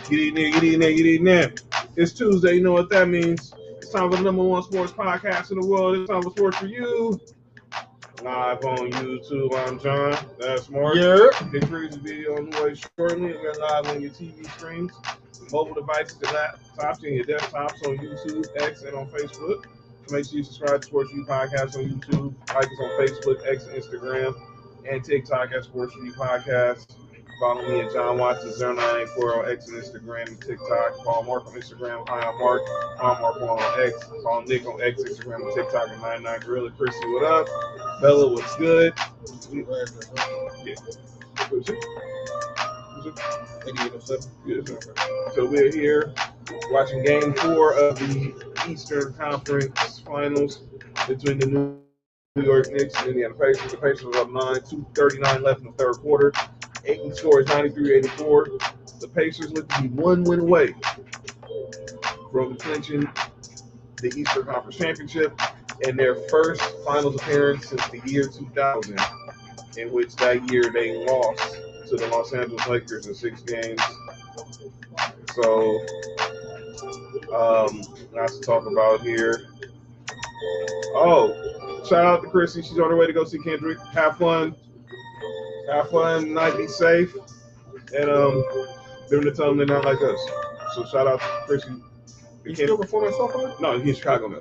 Get in there, get in there, get in there. It's Tuesday, you know what that means. It's time for the number one sports podcast in the world. It's time for Sports for You. Live on YouTube, I'm John. That's Mark. Yeah. This video on the way shortly. We're live on your TV screens, mobile devices, your laptops, and your desktops on YouTube, X, and on Facebook. So make sure you subscribe to Sports for You Podcast on YouTube, like us on Facebook, X, Instagram, and TikTok at Sports for You Podcast. Follow me at John Watson 0940 on X and Instagram and TikTok. Follow Mark on Instagram. Hi, I'm Mark. I'm Mark on X. Follow Nick on X, Instagram, and TikTok at 99 Gorilla. Chrissy, what up? Bella, what's good? Yeah. What's it? 8807. Yeah, so we're here watching Game 4 of the Eastern Conference Finals between the New York Knicks and the Indiana Pacers. The Pacers are up 9, 2:39 left in the third quarter. Aiton scores 93-84. The Pacers look to be one win away from clinching the Eastern Conference Championship and their first finals appearance since the year 2000, in which that year they lost to the Los Angeles Lakers in 6 games. So, lots to talk about here. Oh, shout out to Chrissy. She's on her way to go see Kendrick. Have fun tonight, be safe, and them to tell them they're not like us. So shout out to Chrissy. You still performing so far? No, he's Chicago now.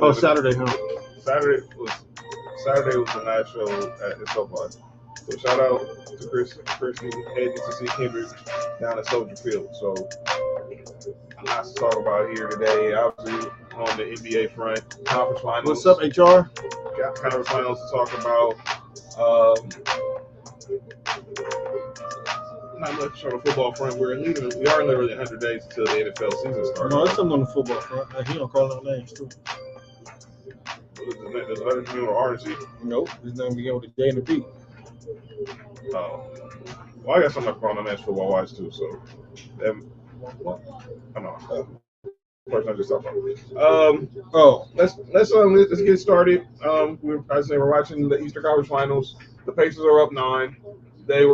Oh, Saturday, huh? Saturday was the night show at SoFi. So shout out to Chrissy heading to see Kendrick down at Soldier Field. So lots to talk about here today. Obviously on the NBA front, conference finals. What's up, HR? Got conference finals to talk about. Not much on the football front. We are literally 100 days until the NFL season starts. No, it's something on the football front. He don't call no names too. Does the letter begin with R and C? Nope, it's not begin with a J and a B. Oh, well, I got something to call on national football wise too. So, I know. First, I just talked about. Let's get started. We're watching the Eastern Conference Finals. The Pacers are up 9. They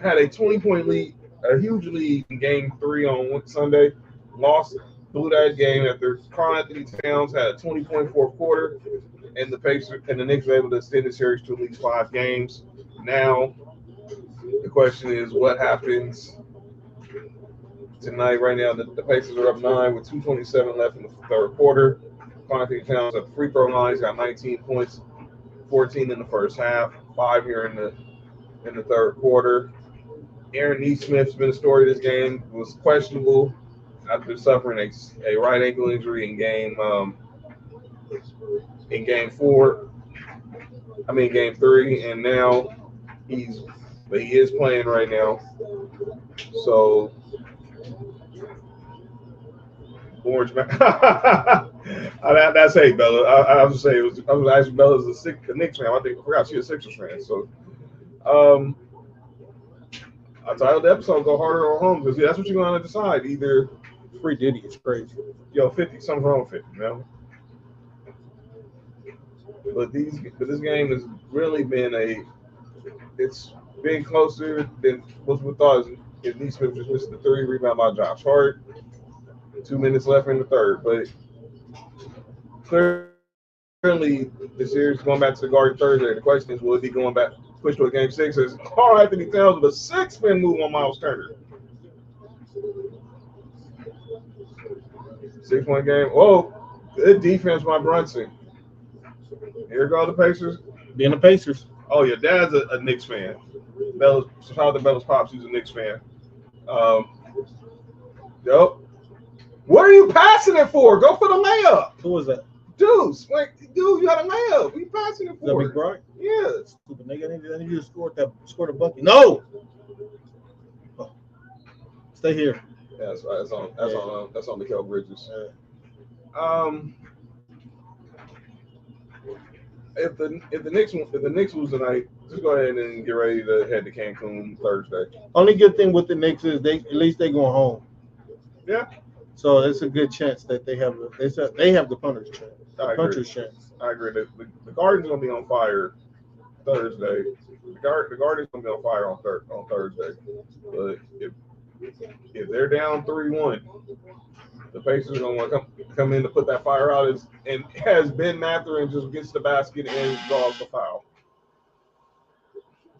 had a 20-point lead, a huge lead in Game 3 on Sunday. Blew that game after Karl Anthony Towns had a 20-point fourth quarter, and the Knicks were able to extend the series to at least 5 games. Now, the question is, what happens tonight? Right now, the Pacers are up 9 with 2:27 left in the third quarter. Karl Anthony Towns at the free throw line. He's got 19 points, 14 in the first half, 5 here in the third quarter. Aaron Nesmith's been a story this game. Was questionable after suffering a right ankle injury in game 3, and now he is playing right now. So Orange man. That's hate, Bella. I was actually Bella's a Knicks fan. I forgot she's a Sixers fan. So I titled the episode "Go Harder or Home" because that's what you're going to decide. Either Free Diddy is crazy. 50, something's wrong with 50, man. But this game has really been it's been closer than what we thought. If Nesmith just missed the 3, rebound by Josh Hart. 2 minutes left in the third, but clearly the series is going back to the Garden Thursday. The question is, will it be going back, push to a Game 6? As Karl Anthony Towns with a 6-spin move on Miles Turner. 6-point game. Oh, good defense by Brunson. Here go the Pacers. Being the Pacers. Oh, your dad's a Knicks fan. Shout out to Bella's pops. He's a Knicks fan. Yep. What are you passing it for? Go for the layup. Who was that? Dude, you had a layup. What are you passing it for? Is that Big Brock? Yeah. Stupid nigga. I need you to score the bucket. No. Oh. Stay here. Yeah, that's on Mikal Bridges. Yeah. If the Knicks lose tonight, just go ahead and get ready to head to Cancun Thursday. Only good thing with the Knicks is at least they going home. Yeah. So it's a good chance that they have the punter's chance. I agree. The Garden's gonna be on fire Thursday. The guard is gonna be on fire on Thursday. But if they're down 3-1, the Pacers are gonna want to come in to put that fire out. And has Ben Mathurin just gets the basket and draws the foul.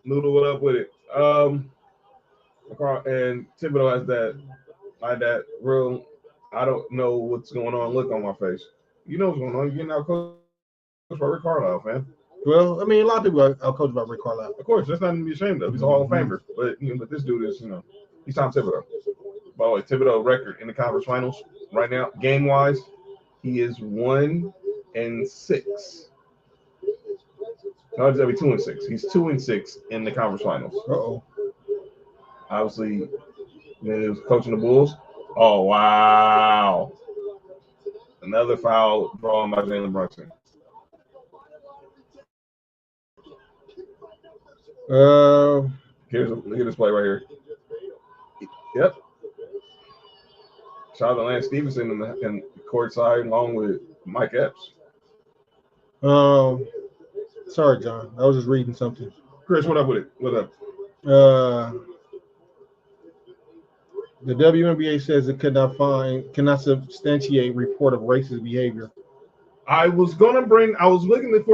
Noodle it up with it. And Thibodeau has that real I don't know what's going on look on my face. You know what's going on. You're getting out coached by Rick Carlisle, man. Well, I mean, a lot of people are coached by Rick Carlisle. Of course, that's nothing to be ashamed of. He's a Hall of Famer. But this dude is, he's Tom Thibodeau. By the way, Thibodeau record in the conference finals right now, game wise, he is 1-6. No, that'd be 2-6. He's 2-6 in the conference finals. Uh-oh. Obviously, he was coaching the Bulls. Oh wow! Another foul drawn by Jalen Brunson. Look at this play right here. Yep. Shout out to Lance Stevenson in the court side along with Mike Epps. Sorry, John. I was just reading something. Chris, what up with it? What up? The WNBA says it cannot substantiate report of racist behavior. I was looking for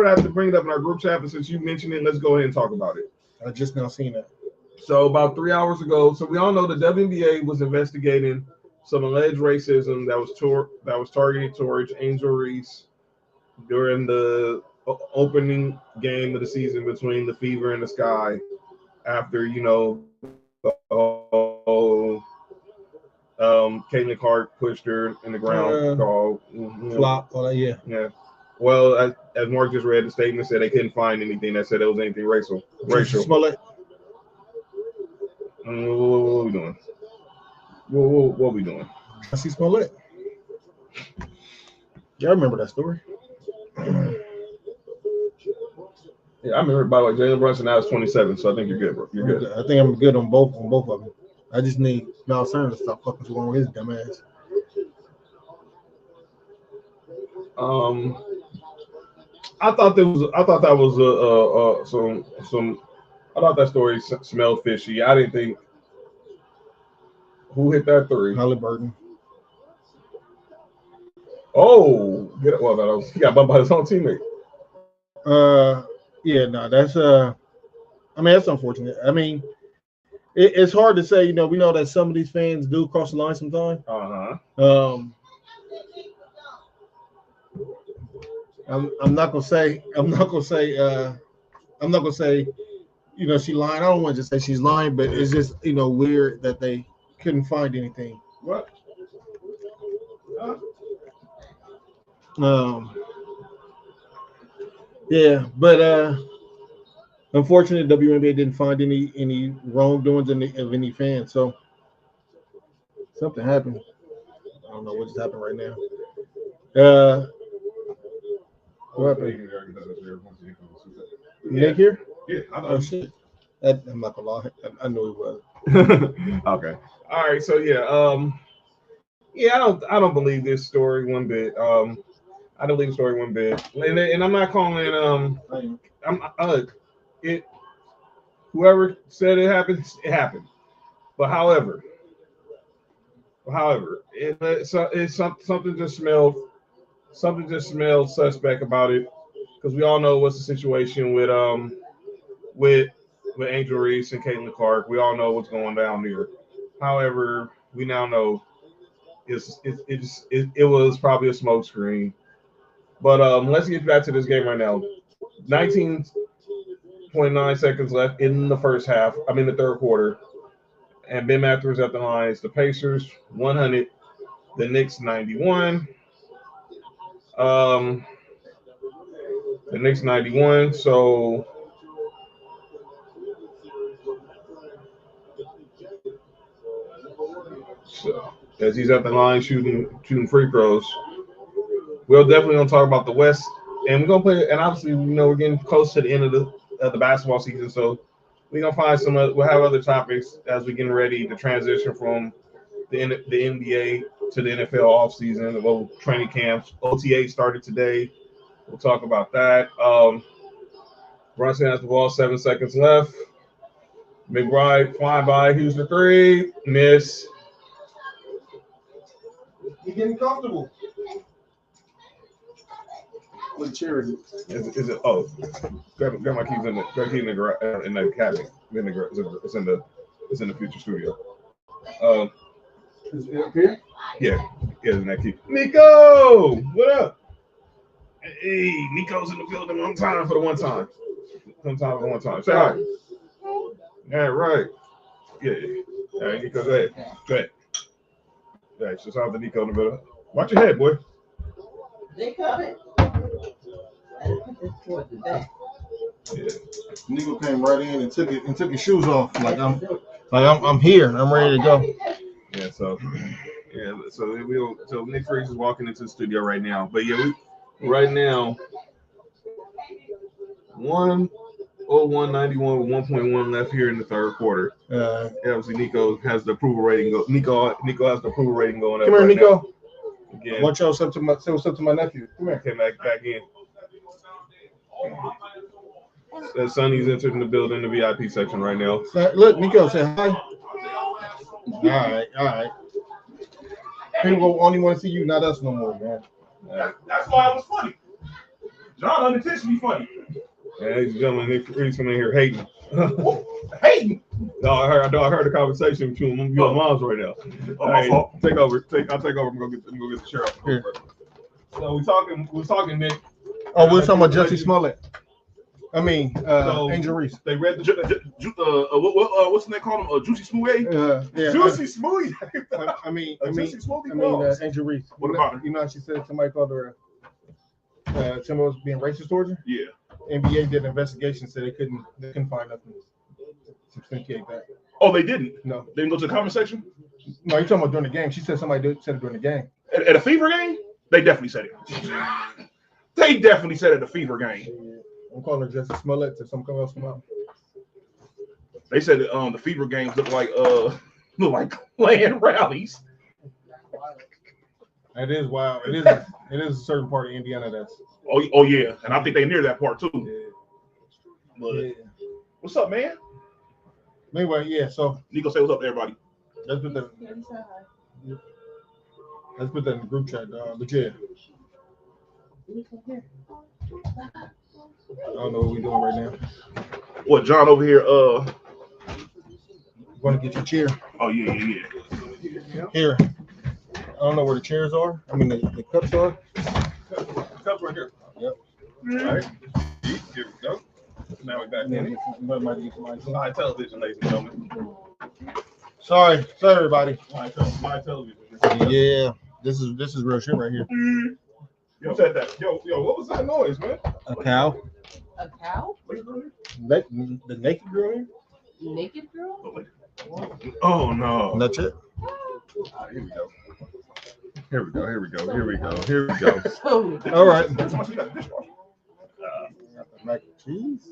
that to bring it up in our group chat, but since you mentioned it, let's go ahead and talk about it. I just now seen that. So about 3 hours ago, so we all know the WNBA was investigating some alleged racism that was targeted towards Angel Reese during the opening game of the season between the Fever and the Sky. After Caitlin Clark pushed her in the ground. Flop. Yeah. Yeah. Well, as Mark just read, the statement said they couldn't find anything that said it was anything racial. Smollett. What are we doing? What are we doing? I see Smollett. Yeah, I remember that story. Yeah, I remember. By the way, Jalen Brunson now is 27, so I think you're good, bro. You're good. I think I'm good on both of them. I just need Miles Turner to stop fucking too long with his dumb ass. I thought that story smelled fishy. I didn't think who hit that three. Halliburton. Oh, he got bumped by his own teammate. Yeah, no, that's that's unfortunate. I mean, it's hard to say. We know that some of these fans do cross the line sometimes. I'm not gonna say she lying. I don't want to just say she's lying, but it's just weird that they couldn't find anything. What? Yeah, but unfortunately, WNBA didn't find any wrongdoings of any fans. So something happened. I don't know what just happened right now. What happened? Nick here? Yeah. Oh shit! I'm not gonna lie. I knew he was. Okay. All right. So yeah, I don't believe this story one bit. I don't believe the story one bit, and I'm not calling it. Whoever said it happened, it happened. But however, it's something just smelled suspect about it, because we all know what's the situation with Angel Reese and Caitlin Clark. We all know what's going down there. However, we now know it was probably a smoke screen. But let's get back to this game right now. 19.9 seconds left in the the third quarter. And Ben Mathurin at the lines. The Pacers 100, the Knicks 91. The Knicks 91. So as he's at the line shooting free throws. We're definitely gonna talk about the West, and we're gonna play. And obviously, we're getting close to the end of the basketball season, so we're gonna find we'll have other topics as we're getting ready to transition from the NBA to the NFL offseason. Well, training camps, OTA started today. We'll talk about that. Brunson has the ball, 7 seconds left. McBride flying by, Houston three, miss. You're getting comfortable. What chair is it? Is it? Oh, grab my keys in the cabinet. It's in the future studio. Is it up here? Yeah, in that key. Nico, what up? Hey, Nico's in the building on time for the one time. Say hi. Yeah, right. Yeah. All right, Nico, go ahead. All right, so sounds like Nico in the middle. Watch your head, boy. They coming. Yeah. Nico came right in and took his shoes off. I'm here. I'm ready to go. Yeah, so Nick Freeze is walking into the studio right now. But yeah, right now 101.91 with 1.1 left here in the third quarter. Obviously Nico has the approval rating Nico has the approval rating going up. Come here, right Nico. Now. Again. I want y'all say what's up to my nephew. Come here. Came back in. Sonny's entering the building, the VIP section right now. Look, Nico, say hi. All right. People only want to see you, not us no more, man. That's why it was funny. John unintentionally funny. Yeah, ladies and gentlemen, Nick Freeze coming in here hating. Hating? No, I heard the conversation between you and moms right now. My fault. Take over. I'll take over. I'm gonna get the chair off. Here. So we're talking, Nick. Oh, we're talking about Jussie Smollett. I mean, Angel Reese. They read what's the name called him? Juicy Smoothie? Yeah. Juicy Smoothie. I mean, Angel Reese. What about her? You know, she said somebody called her. Somebody was being racist towards her. Yeah. NBA did an investigation, said they couldn't find nothing to substantiate that. Oh, they didn't. No. They didn't go to the comment section. No, you're talking about during the game. She said somebody said it during the game. At a Fever game, they definitely said it. They definitely said it at a Fever game. I'm calling her Jussie Smollett till something else come out. They said that, the Fever games look like land rallies. It is wild. It is a certain part of Indiana that's. Oh yeah, and I think they near that part too. Yeah. But Yeah. what's up, man? Anyway, yeah. So Nico, say what's up to everybody. let's put that in the group chat, but yeah. I don't know what we're doing right now. What, John over here? Want to get your chair? Oh yeah. Here. I don't know where the chairs are. I mean, the cups are. Cups right here. Yep. All right. Here we go. Now we're back in it. Live television, ladies and gentlemen. Sorry, everybody. Live television. Yeah, this is real shit right here. Yo, said that. Yo, what was that noise, man? A cow. A cow? The naked girl here. Naked girl? Oh no. That's it. Here we go. All right. Mac and cheese.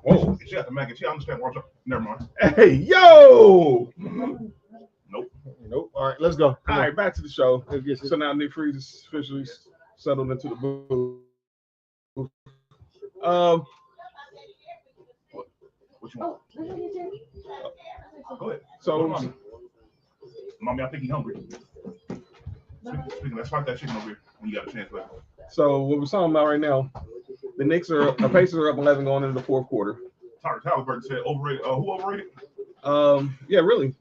Oh, she got the mac and cheese. I understand. Never mind. Hey, yo. Nope. All right, let's go. All right, back to the show. So now Nick Freeze is officially settled into the booth. What you want? Go ahead. So, mommy, I think he's hungry. Speaking, let's fight that chicken over here when you got a chance left. So what we're talking about right now, the Pacers are up 11 going into the fourth quarter. Tyrese Halliburton said overrated. Who overrated? Yeah, really.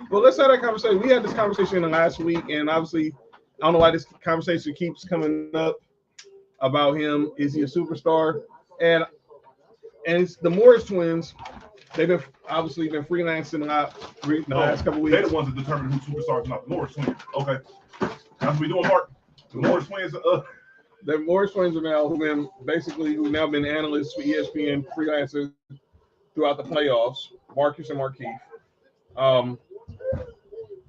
Well, let's have that conversation. We had this conversation in the last week, and obviously, I don't know why this conversation keeps coming up about him. Is he a superstar? And it's the Morris twins. They've been freelancing a lot the last couple of weeks. They're the ones that determine who's superstars, not the Morris twins. Okay. That's what we doing, Mark. The Morris twins. The Morris twins who've now been analysts for ESPN, freelancers throughout the playoffs. Marcus and Markeith.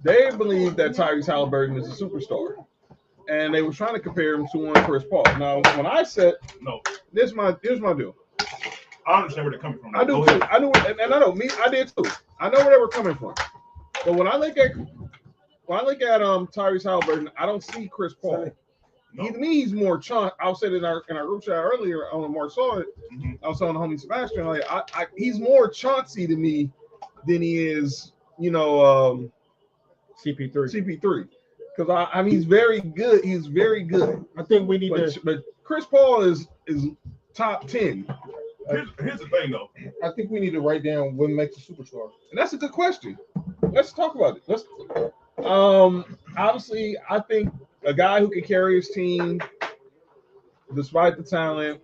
They believe that Tyrese Halliburton is a superstar, and they were trying to compare him to one Chris Paul. Now, when I said no, here's my deal. I understand where they're coming from. I do too. I knew, and I know me. I did too. I know where they were coming from. But when I look at Tyrese Halliburton, I don't see Chris Paul. To me, he's more Chauncey. I was saying in our group chat earlier. I don't know if Mark saw it. I was telling the homie Sebastian, like, he's more Chauncey to me than he is, CP3. Because I mean, he's very good. He's very good. I think we need but Chris Paul is top 10. Here's the thing, though. I think we need to write down what makes a superstar. And that's a good question. Let's talk about it. Obviously, I think a guy who can carry his team despite the talent.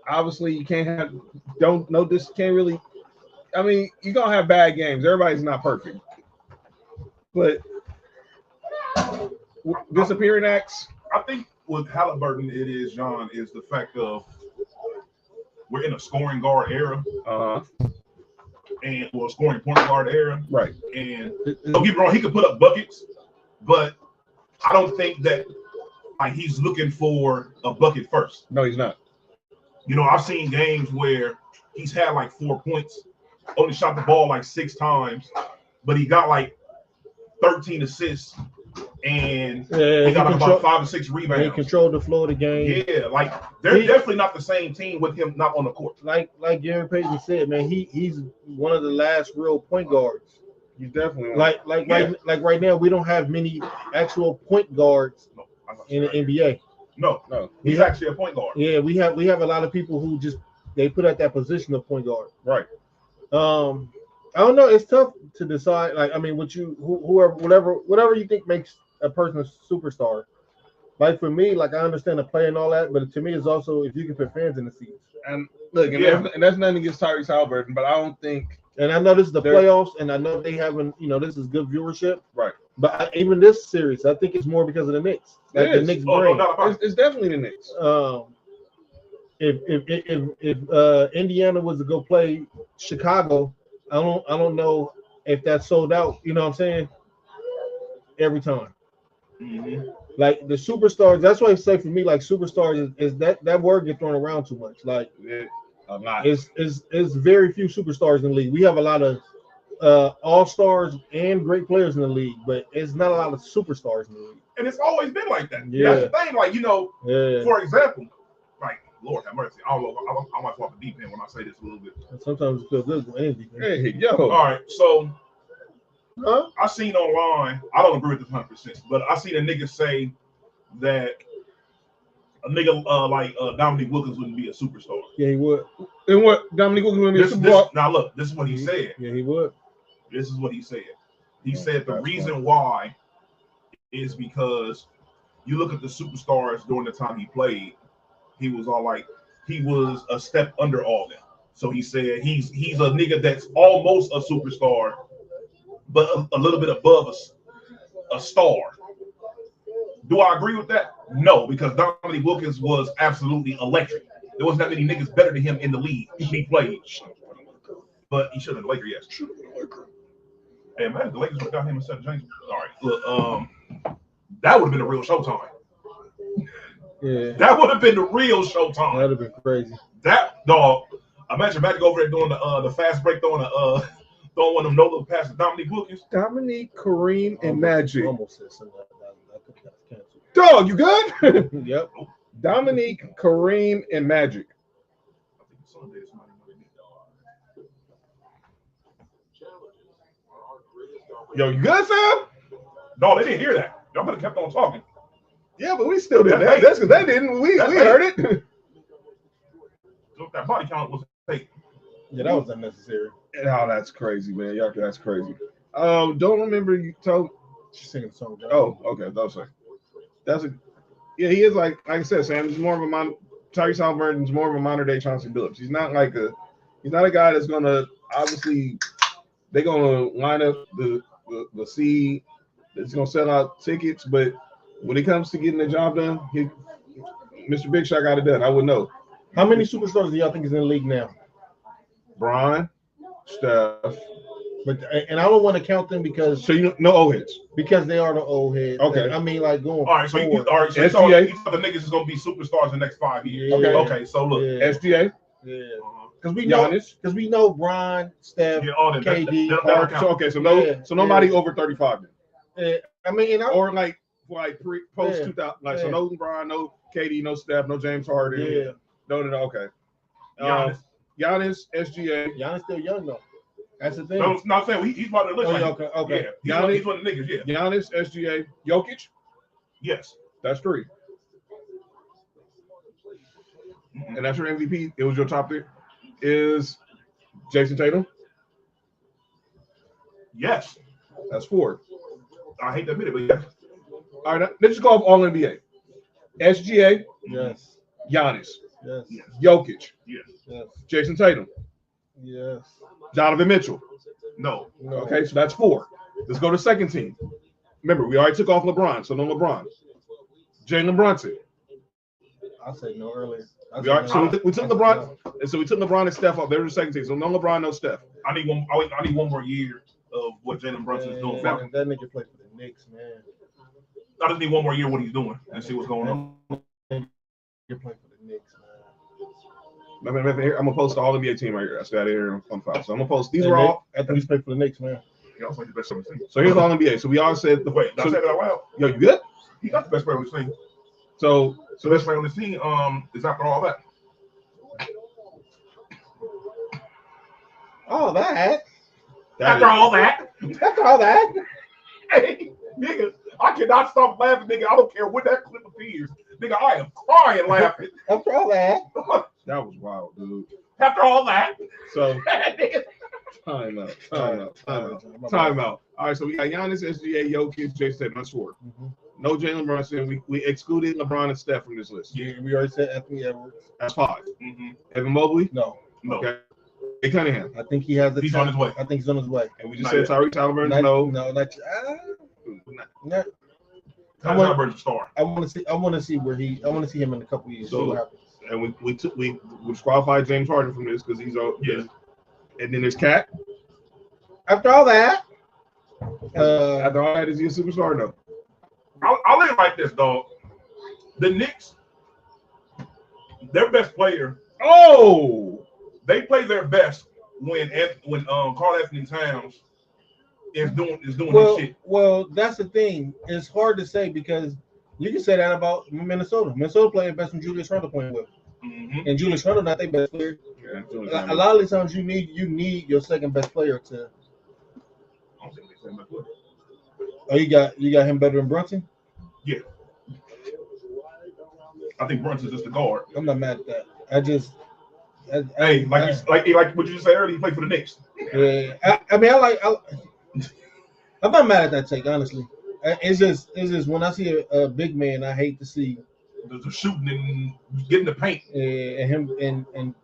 Obviously, you can't have can't really. I mean, you're gonna have bad games. Everybody's not perfect, but disappearing acts. I think with Halliburton, it is John is the fact of we're in a scoring guard era, and scoring point guard era, right? And don't get me wrong, he could put up buckets, but I don't think that like he's looking for a bucket first. No, he's not. I've seen games where he's had like 4 points, only shot the ball like 6 times, but he got like 13 assists and he got about 5 or 6 rebounds. He controlled the flow of the game. Yeah, like they're definitely not the same team with him not on the court. Like Gary Payton said, man, he's one of the last real point guards. He's definitely right now we don't have many actual point guards in the NBA. No, he's actually a point guard. Yeah, we have a lot of people who just they put at that position of point guard. Right. I don't know. It's tough to decide. Like, I mean, whatever you think makes a person a superstar. Like for me, like I understand the play and all that, but to me, it's also if you can put fans in the seats. And look, and that's nothing against Tyrese Halliburton, but I don't think. And I know this is the playoffs, and I know they haven't. This is good viewership. Right. But even this series, I think it's more because of the Knicks. Like the Knicks bring. It's definitely the Knicks. If Indiana was to go play Chicago, I don't know if that's sold out. You know what I'm saying? Every time. Mm-hmm. Like the superstars, that's why I say for me, like superstars is that word gets thrown around too much. Like it's very few superstars in the league. We have a lot of all-stars and great players in the league, but it's not a lot of superstars in the league. And it's always been like that. Yeah. That's the thing. Like, for example, like, Lord have mercy. I might walk the deep end when I say this a little bit. Sometimes it feels good going in deep end. Hey, yo. All right, so I seen online, I don't agree with this 100%, but I seen a nigga say that a nigga like Dominique Wilkins wouldn't be a superstar. Yeah, he would. And what Dominique Wilkins wouldn't be a superstar? Now look, this is what he said. Yeah, he would. This is what he said. He said the reason why is because you look at the superstars during the time he played, he was a step under all them. So he said he's a nigga that's almost a superstar, but a little bit above a star. Do I agree with that? No, because Dominique Wilkins was absolutely electric. There wasn't that many niggas better than him in the league. He played. But he should have been the Laker, yes. Hey, man, the Lakers without him and Seth James. All right, look, that would have been a real Showtime. Yeah. That would have been the real Showtime. That would have been crazy. That dog. Imagine Magic over there doing the fast break, throwing one of them no-look passes. Dominique Wilkins. Dominique, Kareem, and Magic. Almost said something like that. Dog, you good? Yep. Dominique, Kareem, and Magic. Yo, you good, Sam? No, they didn't hear that. Y'all better kept on talking. Yeah, but we still did that. That's because they didn't. We heard it. So that body count was fake. Yeah, that was unnecessary. Oh, that's crazy, man. Y'all, that's crazy. Don't remember you told. She's singing the song. Oh, okay. That's a. Yeah, he is like I said, Sam. He's more of a Tyrese Halliburton's more of a modern day Chauncey Billups. He's not a guy that's gonna obviously they're gonna line up the seed that's gonna sell out tickets, but when it comes to getting the job done, Mr. Big Shot got it done. I would know. How many superstars do y'all think is in the league now? Brian, Steph. And I don't want to count them because no old heads because they are the old heads. Okay, I mean like going. All right, so you thought the niggas is gonna be superstars in the next 5 years. Yeah. Okay. So look, SGA. Yeah. Because we know Brian, Steph, KD. So nobody over 35. I mean, or like like post 2000, like so no LeBron, no KD, no Steph, no James Harden. Yeah. No. Okay. Giannis. Giannis, SGA. Giannis still young though. That's the thing. No, not saying he's part of the list. Okay. Yeah, he's one of the niggas. Yeah. Giannis, SGA, Jokic. Yes. That's 3. And that's your MVP. It was your top 3. Is Jason Tatum? Yes. That's 4. I hate to admit it, but yes. All right, let's just go off all NBA. SGA. Yes. Giannis. Yes. Jokic. Yes. Yes. Jason Tatum. Yes. Donovan Mitchell. No. Okay, so that's 4. Let's go to second team. Remember, we already took off LeBron, so no LeBron. Jalen Brunson. I said no earlier. We took LeBron, and so we took LeBron and Steph off. There's the second team, so no LeBron, no Steph. I need one more year of what Jalen Brunson is doing. That nigga play for the Knicks, man. I just need one more year what he's doing and see what's going on. You're playing for the Knicks, man. I'm gonna post the All NBA team right here. I got it here on file. So I'm gonna post these are all. I think he's playing for the Knicks, man. He also the best on the team. So here's All NBA. So we all said the Wait, did I say that out loud? Yo, you good? He got the best player on the team. So the best player on the team is after all that. All that. After all that. After all that. Hey, nigga, I cannot stop laughing, nigga. I don't care when that clip appears. Nigga, I am crying laughing. After all that. That was wild, dude. After all that. So time out. All right, so we got Giannis, SGA, Jokic, Jason Tatum. That's 4. No Jalen Brunson. We excluded LeBron and Steph from this list. Yeah, we already said Anthony Edwards. That's 5. Evan Mobley? No. Okay. Hey, Cunningham. I think he has the. He's on his way. I think he's on his way. And we just said Tyrese Halliburton. No. I want to star. I want to see where he. I want to see him in a couple years. So, what happens. And we disqualified James Harden from this because he's on. Yeah. And then there's Cat. After all that. After all that, is he a superstar? No. I'll leave it like this, dog. The Knicks, their best player. Oh. They play their best when Karl Anthony Towns is doing his shit. Well, that's the thing. It's hard to say because you can say that about Minnesota. Minnesota playing best when Julius Randle playing well, and Julius Randle not their best player. Yeah, a lot of the times you need your second best player to. I don't think they say my player. Oh, you got him better than Brunson? Yeah. I think Brunson's just the guard. I'm not mad at that. I just. Like what you just said earlier, you play for the Knicks. Yeah, I'm not mad at that take, honestly. It's just when I see a big man, I hate to see the shooting and getting the paint. And him and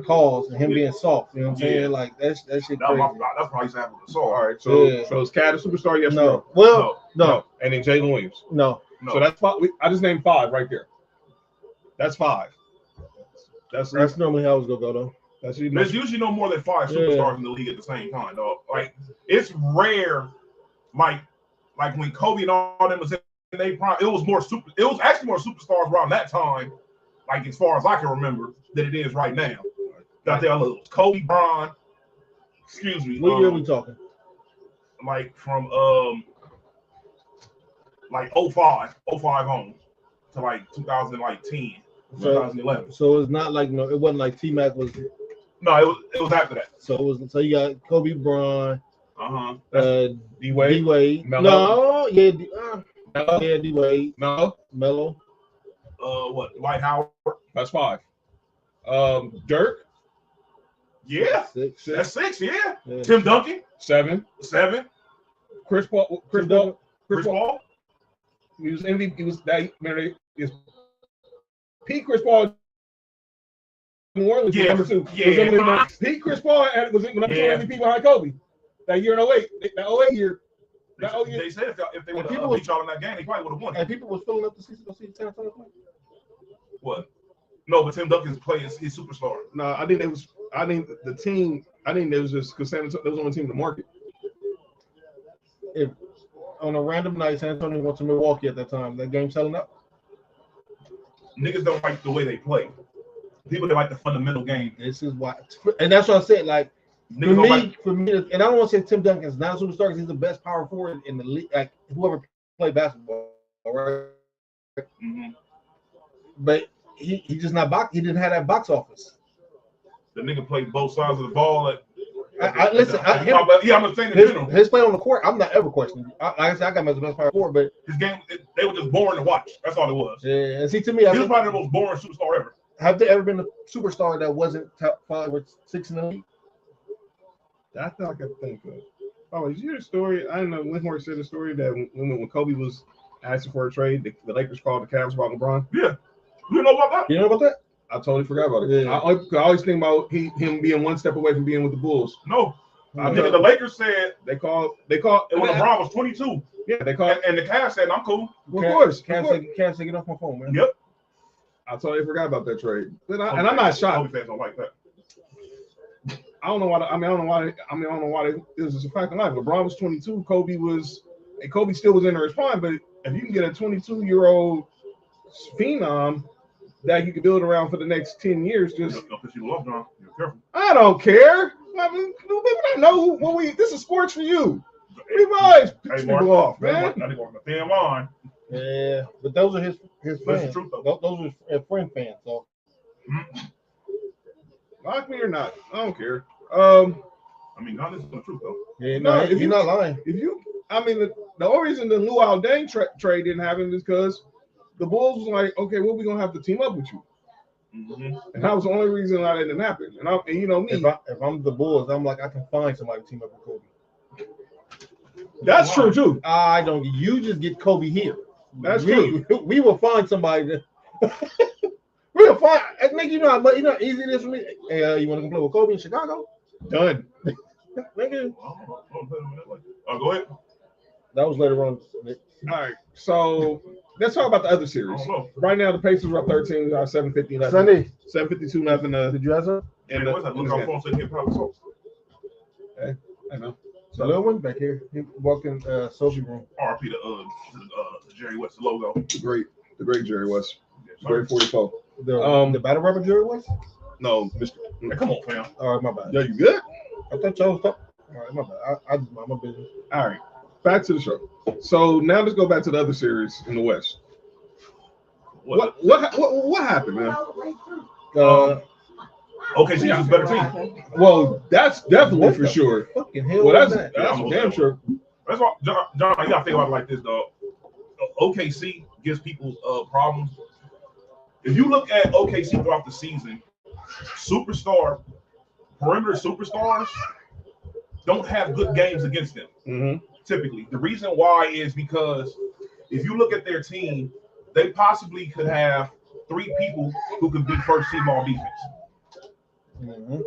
calls and him being soft. You know what I'm saying? Like that shit crazy. That's probably happened with the soul. All right, so is Cat a superstar? Yes. No. Well, no. And then Jalen Williams. No. So that's 5. I just named 5 right there. That's 5. That's normally how it's gonna go though. There's usually no more than 5 superstars in the league at the same time, dog. Like it's rare. Like when Kobe and all them was in their prime, it was actually more superstars around that time. Like as far as I can remember, than it is right now. Got there, look, Kobe, Bron. Excuse me. What year are we talking? Like from like 05 on to like 2010. 2011. So it's not like it wasn't like T-Mac was. No, it was after that. So you got Kobe Bron, D Wade. No, yeah, D Wade. No, Melo. What? Dwight Howard. That's 5. Dirk. Yeah, 6. That's 6. Yeah. Tim Duncan. 7. Chris Paul. Chris Paul. He was MVP. He was that. Pete Chris Paul. New Orleans was number 2. Yeah. Pete Chris Paul was number 2 MVP behind Kobe. That year in 08. That 08 year. They said if they would have beat y'all in that game, they probably would have won. And people was filling up the season to see San Antonio play. What? No, but Tim Duncan's playing his superstar. No, I think the team. I think it was just because San Antonio was the only team in the market. If on a random night San Antonio went to Milwaukee at that time, that game selling up. Niggas don't like the way they play. People that like the fundamental game. This is why, and that's what I said. Like for me, and I don't want to say Tim Duncan's not a superstar because he's the best power forward in the league. Like whoever played basketball, right? Mm-hmm. But he just not box. He didn't have that box office. The nigga played both sides of the ball. Listen, yeah, I'm saying in general. His play on the court, I'm not ever questioning. Like I said, I got him as the best player on the court, but His game, they were just boring to watch. That's all it was. yeah, and see, to me, He was probably the most boring superstar ever. have there ever been a superstar that wasn't top 5 or 6 in the league? That's all I can think of. Oh, is your story? I don't know. Windhorst said the story that when Kobe was asking for a trade, the Lakers called the Cavs about LeBron. Yeah, you know about that? You know about that? I totally forgot about it. Yeah. I always think about him being one step away from being with the Bulls. No, the Lakers said they called when LeBron was 22. Yeah, they called, and the Cavs said, "I'm cool." Of course, Cavs say get off my phone, man. Yep. I totally forgot about that trade, and I'm not shocked. Kobe fans don't like that. I don't know why. I don't know why. It was just a fact of life. LeBron was 22. Kobe still was in his prime. But if you can get a 22-year-old phenom that you can build around for the next 10 years, just don't piss you off, John. You're careful. I don't care. I mean, people don't know when this is sports for you. People always piss people off, man. I think on the thin line. Yeah, but those are his That's fans. the truth, though. Those are friend fans. So like me or not, I don't care. I mean, God, this is the truth, though. yeah, No, if you're not lying. The only reason the Luau Deng trade didn't happen is because the Bulls was like, okay, well, we're gonna have to team up with you, and that was the only reason why that didn't happen. And you know me, If I'm the Bulls, I'm like I can find somebody to team up with Kobe. That's true too. I don't. You just get Kobe here. That's true. We will find somebody. We'll find. Nigga, you know how easy it is for me. Hey, you want to come play with Kobe in Chicago? Done. Nigga. Go ahead. That was later on. All right, so let's talk about the other series. Right now, the Pacers are up 13. 750 left. Sunday. 752 nothing. Did you have some? And what's that? Look on phone so you can pop salt. Hey, I know. The little one back here. He walked in Sophie room. RP to Jerry West logo. The great Jerry West. Great 44. The battle rapper Jerry West? No, Mr. Hey, come on, fam. All right, my bad. Yeah, you good? I thought y'all was talking. All right, my bad. I just mind my business. All right, back to the show. So now let's go back to the other series in the West. What happened, man? Okay, so he's a better team. Well, that's definitely for sure. Fucking hell. Well, that's Yeah, damn sure. That's why, John, you gotta think about it like this, dog. OKC gives people problems. If you look at OKC throughout the season, perimeter superstars don't have good games against them. Mm-hmm. Typically, the reason why is because if you look at their team, they possibly could have 3 people who could be first team all defense. Mm-hmm.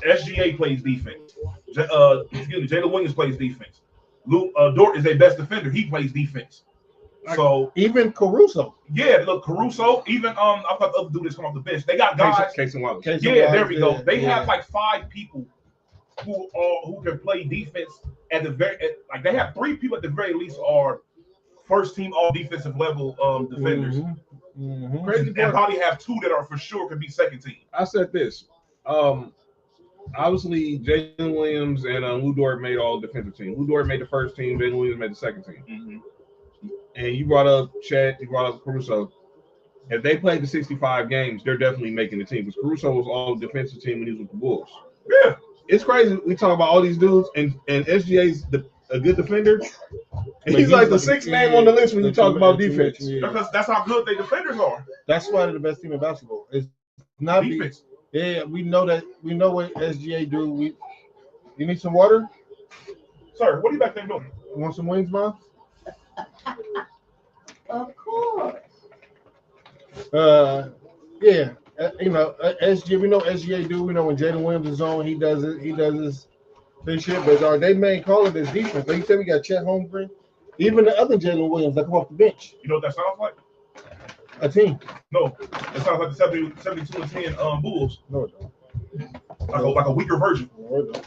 SGA plays defense. Jalen Williams plays defense. Dort is their best defender. He plays defense. So even Caruso. Yeah, look, Caruso. Even I thought the other dude that's come off the bench. They got guys. Case and Wallace. There we go. They have like 5 people who can play defense at the they have 3 people at the very least are first team all defensive level defenders. Mm-hmm. Mm-hmm. Crazy And probably have 2 that are for sure could be second team. I said this. Obviously, Jalen Williams and Lou Dort made all defensive team. Lou Dort made the first team. Jalen Williams made the second team. Mm-hmm. And you brought up Chet. You brought up Caruso. If they played the 65 games, they're definitely making the team because Caruso was all defensive team when he was with the Bulls. Yeah, it's crazy. We talk about all these dudes, and SGA's a good defender. And he's like the 6th name on the list when you talk about defense. Because that's how good their defenders are. That's why they're the best team in basketball. It's not defense. Yeah, we know that. We know what SGA do. You need some water? Sir, what are you back there doing? You want some wings, Mom? Of course. Yeah. SGA. We know SGA do. We know when Jalen Williams is on, he does it. He does this shit. But they main call it is defense. Like you said, we got Chet Holmgren. Even the other Jalen Williams that come off the bench. You know what that sounds like? A team. No, it sounds like the 72 and 10 Bulls. No, it don't. Like a weaker version. No, it don't.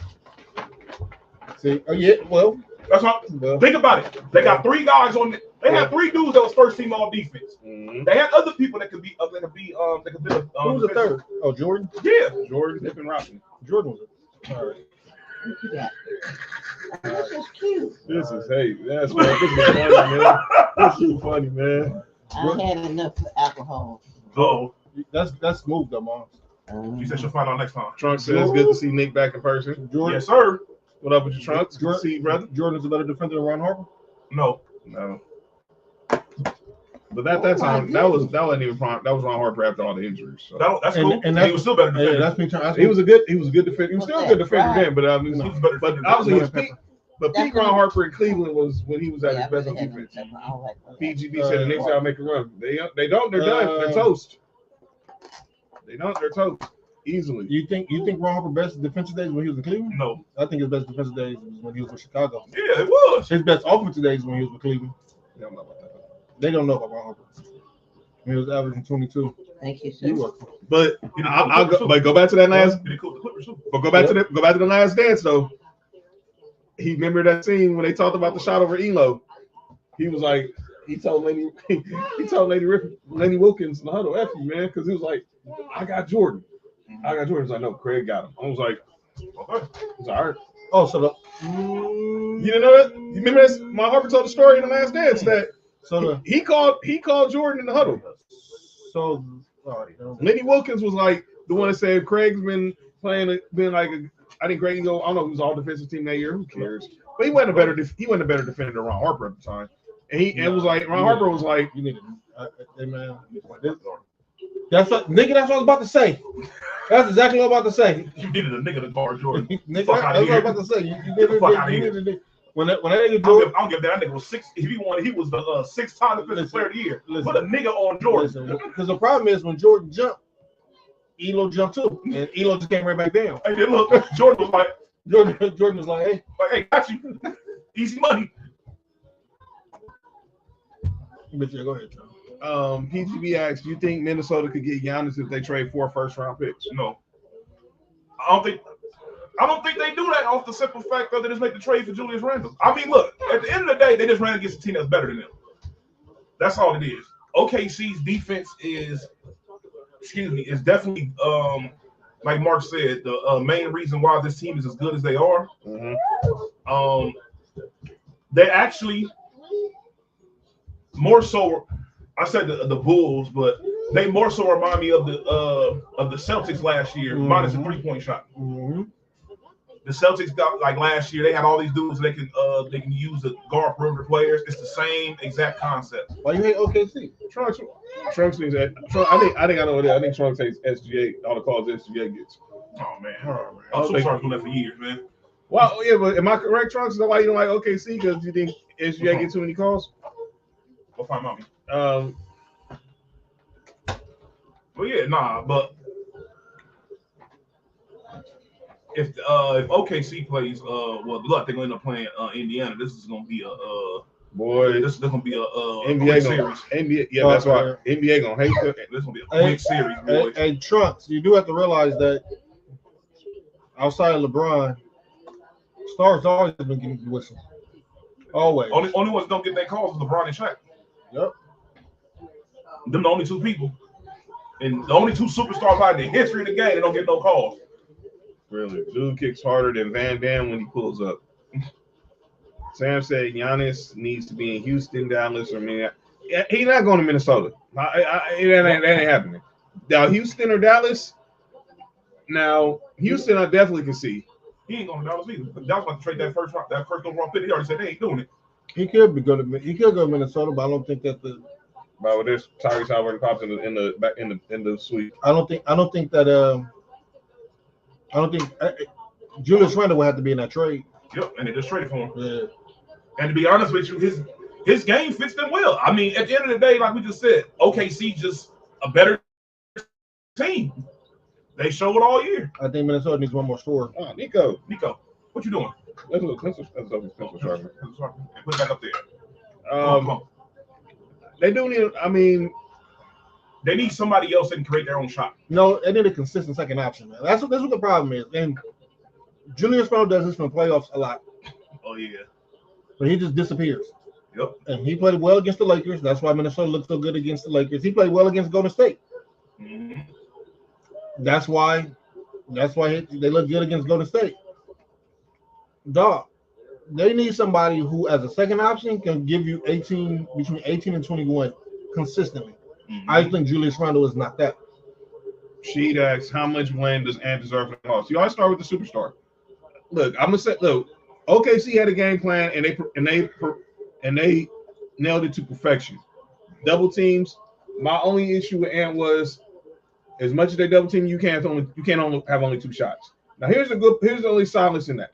See, yeah, well, that's what. Think about it. They got 3 guys on. They had 3 dudes that was first team all defense. Mm-hmm. They had other people that could be. Who was the third? Oh, Jordan. Yeah, Jordan, Pippen, Robinson. Jordan was it. All right. Look at that. That's just cute. This is that's what this is fun, man. That's too funny, man. I had enough alcohol. Oh, That's smooth, though, Mom. she said she'll find out next time. Trunk says it's good to see Nick back in person. Jordan, Yes, sir. What up with your Trunks? Good to see you, brother. Jordan's a better defender than Ron Harper. No. No. But at that time, that wasn't even prime. That was Ron Harper after all the injuries. So. That's And- cool. and he was still better than Yeah, that's me trying. He was a good defender. He was still a good defender then, but I mean, He was better but defender obviously his than peak. But peak Ron Harper in Cleveland was when he was at Yeah, I his best really on had defense. enough. I don't like that. PGB said the Knicks gotta make a run. They don't. They're done. They're toast. They don't. They're toast easily. You think Ron Harper best defensive days when he was in Cleveland? No. I think his best defensive days was when he was with Chicago. Yeah, it was. His best offensive days when he was with Cleveland. They don't know about that. They don't know about Ron Harper. He was averaging 22. Thank you, You sir. were. But I'll go. But go back to that last. Did he cook the Clippers too? But go back to the last dance though. He remembered that scene when they talked about the shot over Elo. He was like, he told Lenny Wilkins in the huddle, F you, man, because he was like, I got Jordan. He's like, no, Craig got him. I was like, okay. He's all right. Oh, so the You didn't know that? You remember this? My Harper told the story in the last dance that he called Jordan in the huddle. So all right, Lenny Wilkins was like the one that said Craig's been like I think Craig, I don't know, he was all defensive team that year. Who cares? But he wasn't a better defender than Ron Harper at the time. And was like Ron Harper was like, you need to, hey man, that's what I was about to say. That's exactly what I was about to say. You needed a nigga to guard Jordan. Nigga, Fuck that's outta what I here. was about to say. You Get the fuck outta here. needed when that nigga I Jordan. don't give that. That nigga was six. If he wanted, he was the 6-time defensive player of the year. Listen. Put a nigga on Jordan. Because the problem is when Jordan jumped, Elo jumped too, and Elo just came right back down. Hey, then look, Jordan was like, Jordan was like, hey, got you. Easy money. but yeah, go ahead, John. PGB asks, do you think Minnesota could get Giannis if they trade 4 first-round picks? No. I don't think they do that off the simple fact that they just make the trade for Julius Randle. I mean, look, at the end of the day, they just ran against a team that's better than them. That's all it is. OKC's defense is definitely, like Mark said, the main reason why this team is as good as they are. Mm-hmm. They actually more so. I said the Bulls, but they more so remind me of the Celtics last year, minus a 3-point shot. Mm-hmm. The Celtics got like last year. They had all these dudes they can use to guard perimeter players. It's the same exact concept. Why you hate OKC? Trunks needs that. I think I know what it is. I think Trunks hates SGA. All the calls SGA gets. Oh man, I I'm don't so sorry for that for years, man. Well, yeah, but am I correct, Trunks? Is that why you don't like OKC? Because you think SGA gets too many calls? Go find mommy. Well, yeah, nah, but if OKC plays, well, look, they're going to end up playing Indiana. This is going to be this is going to be a NBA series. NBA, yeah, that's why NBA gonna hate it. This is going to be a quick series, boys. Hey, Trunks, you do have to realize that outside of LeBron, stars always been getting the whistle. Always. Only ones don't get their calls is LeBron and Shaq. Yep. Them the only two people. And the only two superstars out in the history of the game that don't get no calls. Really, dude kicks harder than Van Damme when he pulls up. Sam said Giannis needs to be in Houston, Dallas, or Minneapolis. He's not going to Minnesota. That ain't happening. Now, Houston or Dallas. Now, Houston, I definitely can see. He ain't going to Dallas either. Dallas about to trade that first overall pick. He already said they ain't doing it. He could go to Minnesota, but I don't think that But there's Tyrese Halliburton popped in the suite. I don't think Julius Randle will have to be in that trade. Yep, and they just traded for him. Yeah. And to be honest with you, his game fits them well. I mean, at the end of the day, like we just said, OKC just a better team. They show it all year. I think Minnesota needs one more scorer. Oh, Nico, what you doing? let's sharpen. Put that up there. Come on. They do need. I mean, they need somebody else that can create their own shot. No, they need a consistent second option, man. That's what the problem is. And Julius Randle does this in the playoffs a lot. Oh yeah. But he just disappears. Yep. And he played well against the Lakers. That's why Minnesota looked so good against the Lakers. He played well against Golden State. Mm-hmm. That's why they look good against Golden State. Dog, they need somebody who, as a second option, can give you 18 between 18 and 21 consistently. I think Julius Randle is not that. She'd asks, how much blame does Ant deserve for the loss? You always start with the superstar. Look, I'm gonna say, look, OKC had a game plan and they nailed it to perfection. Double teams. My only issue with Ant was, as much as they double team, you can't only have only 2 shots. Now here's the only solace in that.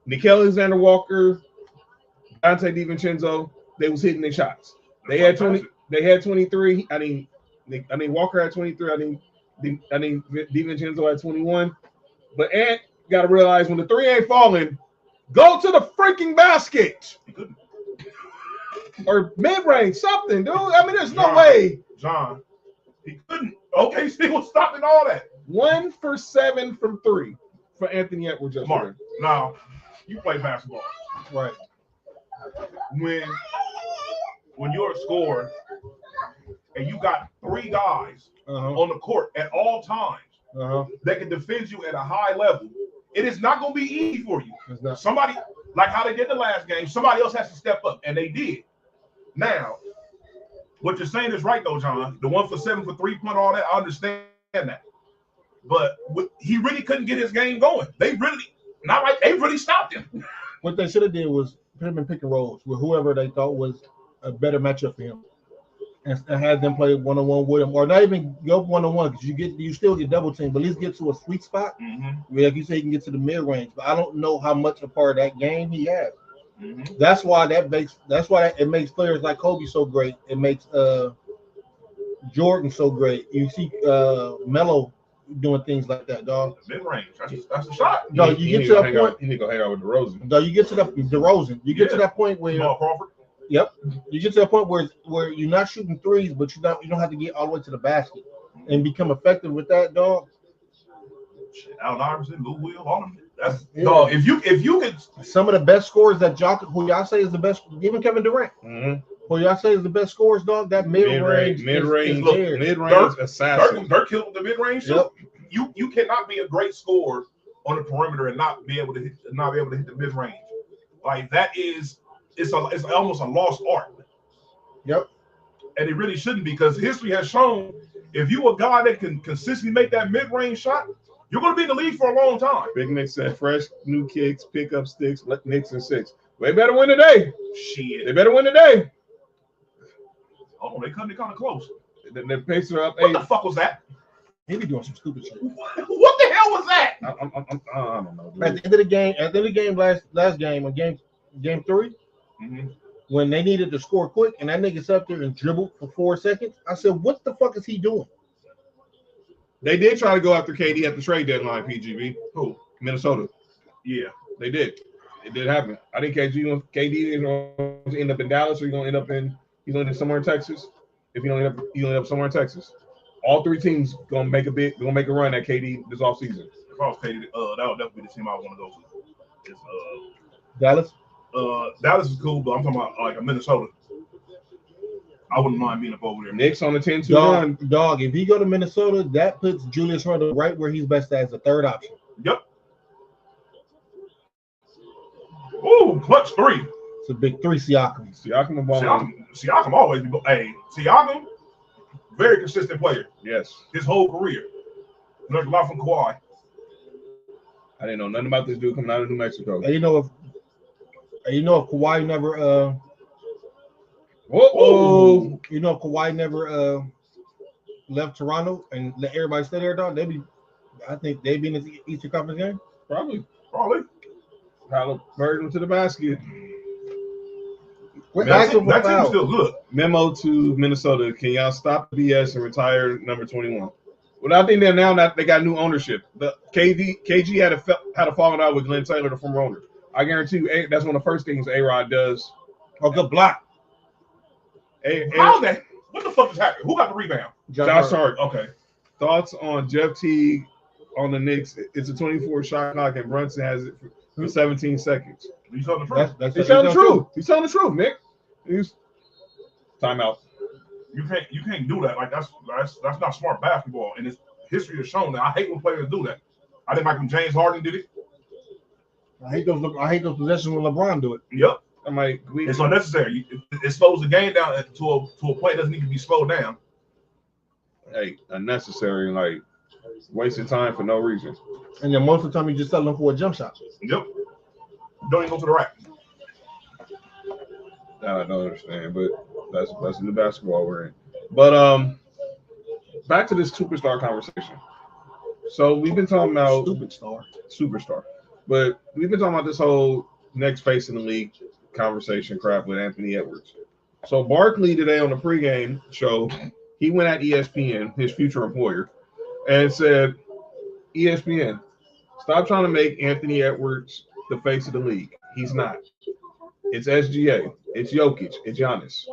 Nickeil Alexander-Walker, Dante DiVincenzo, they was hitting their shots. They had 20. They had 23. I mean Walker had 23. I think DiVincenzo had 21. But Ant got to realize when the 3 ain't falling, go to the freaking basket or mid range, something, dude. I mean, there's no way. John, he couldn't. OKC was stopping all that. 1 for 7 from 3 for Anthony Edwards. Mark, now you play basketball, Right. When you're a scorer and you got 3 guys on the court at all times that can defend you at a high level, it is not going to be easy for you. Somebody, like how they did the last game, somebody else has to step up, and they did. Now, what you're saying is right, though, John. The 1 for 7 for 3-point, all that, I understand that. But he really couldn't get his game going. They really stopped him. What they should have did was put him in pick and rolls with whoever they thought was a better matchup for him, and had them play one-on-one with him, or not even go one-on-one, because you still get double team, but at least get to a sweet spot. Like you say, you can get to the mid range. But I don't know how much a part of that game he has. That's why it makes players like Kobe so great. It makes Jordan so great. You see Melo doing things like that, dog. Mid range, that's a shot. No, you get to that point. You need to go hang out with DeRozan. No, you get to DeRozan. You get to that point where Jamal Crawford. Yep. You get to a point where you're not shooting threes, but you don't have to get all the way to the basket and become effective with that, dog. Shit, Allen Iverson, Lou Will, all of them. That's dog. If you could, some of the best scorers that who y'all say is the best, even Kevin Durant, who y'all say is the best scorers, dog. That mid range assassin. Dirk killed with the mid range. Yep. You cannot be a great scorer on the perimeter and not be able to hit the mid range. Like that is. It's almost a lost art. Yep. And it really shouldn't be, because history has shown if you a guy that can consistently make that mid-range shot, you're going to be in the league for a long time. Big Nick said, fresh new kicks, pick up sticks, let Knicks and 6. They better win today. Shit. They better win today. Oh, they kind of close. The Pacers are up 8. What the fuck was that? He be doing some stupid shit. What the hell was that? I don't know. Dude. At the end of the game, last game, on game 3, when they needed to score quick, and that nigga sat there and dribbled for 4 seconds, I said, "What the fuck is he doing?" They did try to go after KD at the trade deadline. PGB. Who? Minnesota. Yeah, they did. It did happen. I think KD is going to end up in Dallas, or he's going to end up somewhere in Texas. If you don't end up somewhere in Texas. All 3 teams gonna make a run at KD this offseason. If I was KD, that would definitely be the team I would want to go to. It's Dallas. Dallas is cool, but I'm talking about like a Minnesota. I wouldn't mind being up over there. Knicks on the 10-2 run. Dog, if he go to Minnesota, that puts Julius Randle right where he's best as the 3rd option. Yep. Ooh, clutch 3. It's a big 3, Siakam. Siakam always be. Hey, Siakam, very consistent player. Yes. His whole career. Learned a lot from Kawhi. I didn't know nothing about this dude coming out of New Mexico. And you know if Kawhi never you know if Kawhi never left Toronto and let everybody stay there, dog, I think they'd be in the Eastern Conference game. Probably. Halliburton to the basket. That team's still good. Memo to Minnesota: can y'all stop the BS and retire number 21? Well, I think that they got new ownership. The KG had a falling out with Glenn Taylor, the former owner. I guarantee you, that's one of the first things A-Rod does. Oh, good block. How's that? What the fuck is happening? Who got the rebound? Josh Hart. Okay. Thoughts on Jeff Teague on the Knicks? It's a 24 shot clock, and Brunson has it for 17 seconds. He's telling the truth. He's telling the truth. He's telling the truth, Nick. Timeout. You can't do that. Like that's not smart basketball. And history has shown that. I hate when players do that. I think James Harden did it. I hate those possessions when LeBron do it. Yep. I'm like, It's unnecessary. It slows the game down to a point that doesn't need to be slowed down. hey, unnecessary, like wasting time for no reason. And then most of the time you just settle them for a jump shot. Yep. Don't even go to the rack. I don't understand, but that's the basketball we're in. But back to this superstar conversation. So we've been talking about superstar, but we've been talking about this whole next face in the league conversation crap with Anthony Edwards. So Barkley today on the pregame show, he went at ESPN, his future employer, and said, ESPN, stop trying to make Anthony Edwards the face of the league. He's not. It's SGA. It's Jokic. It's Giannis.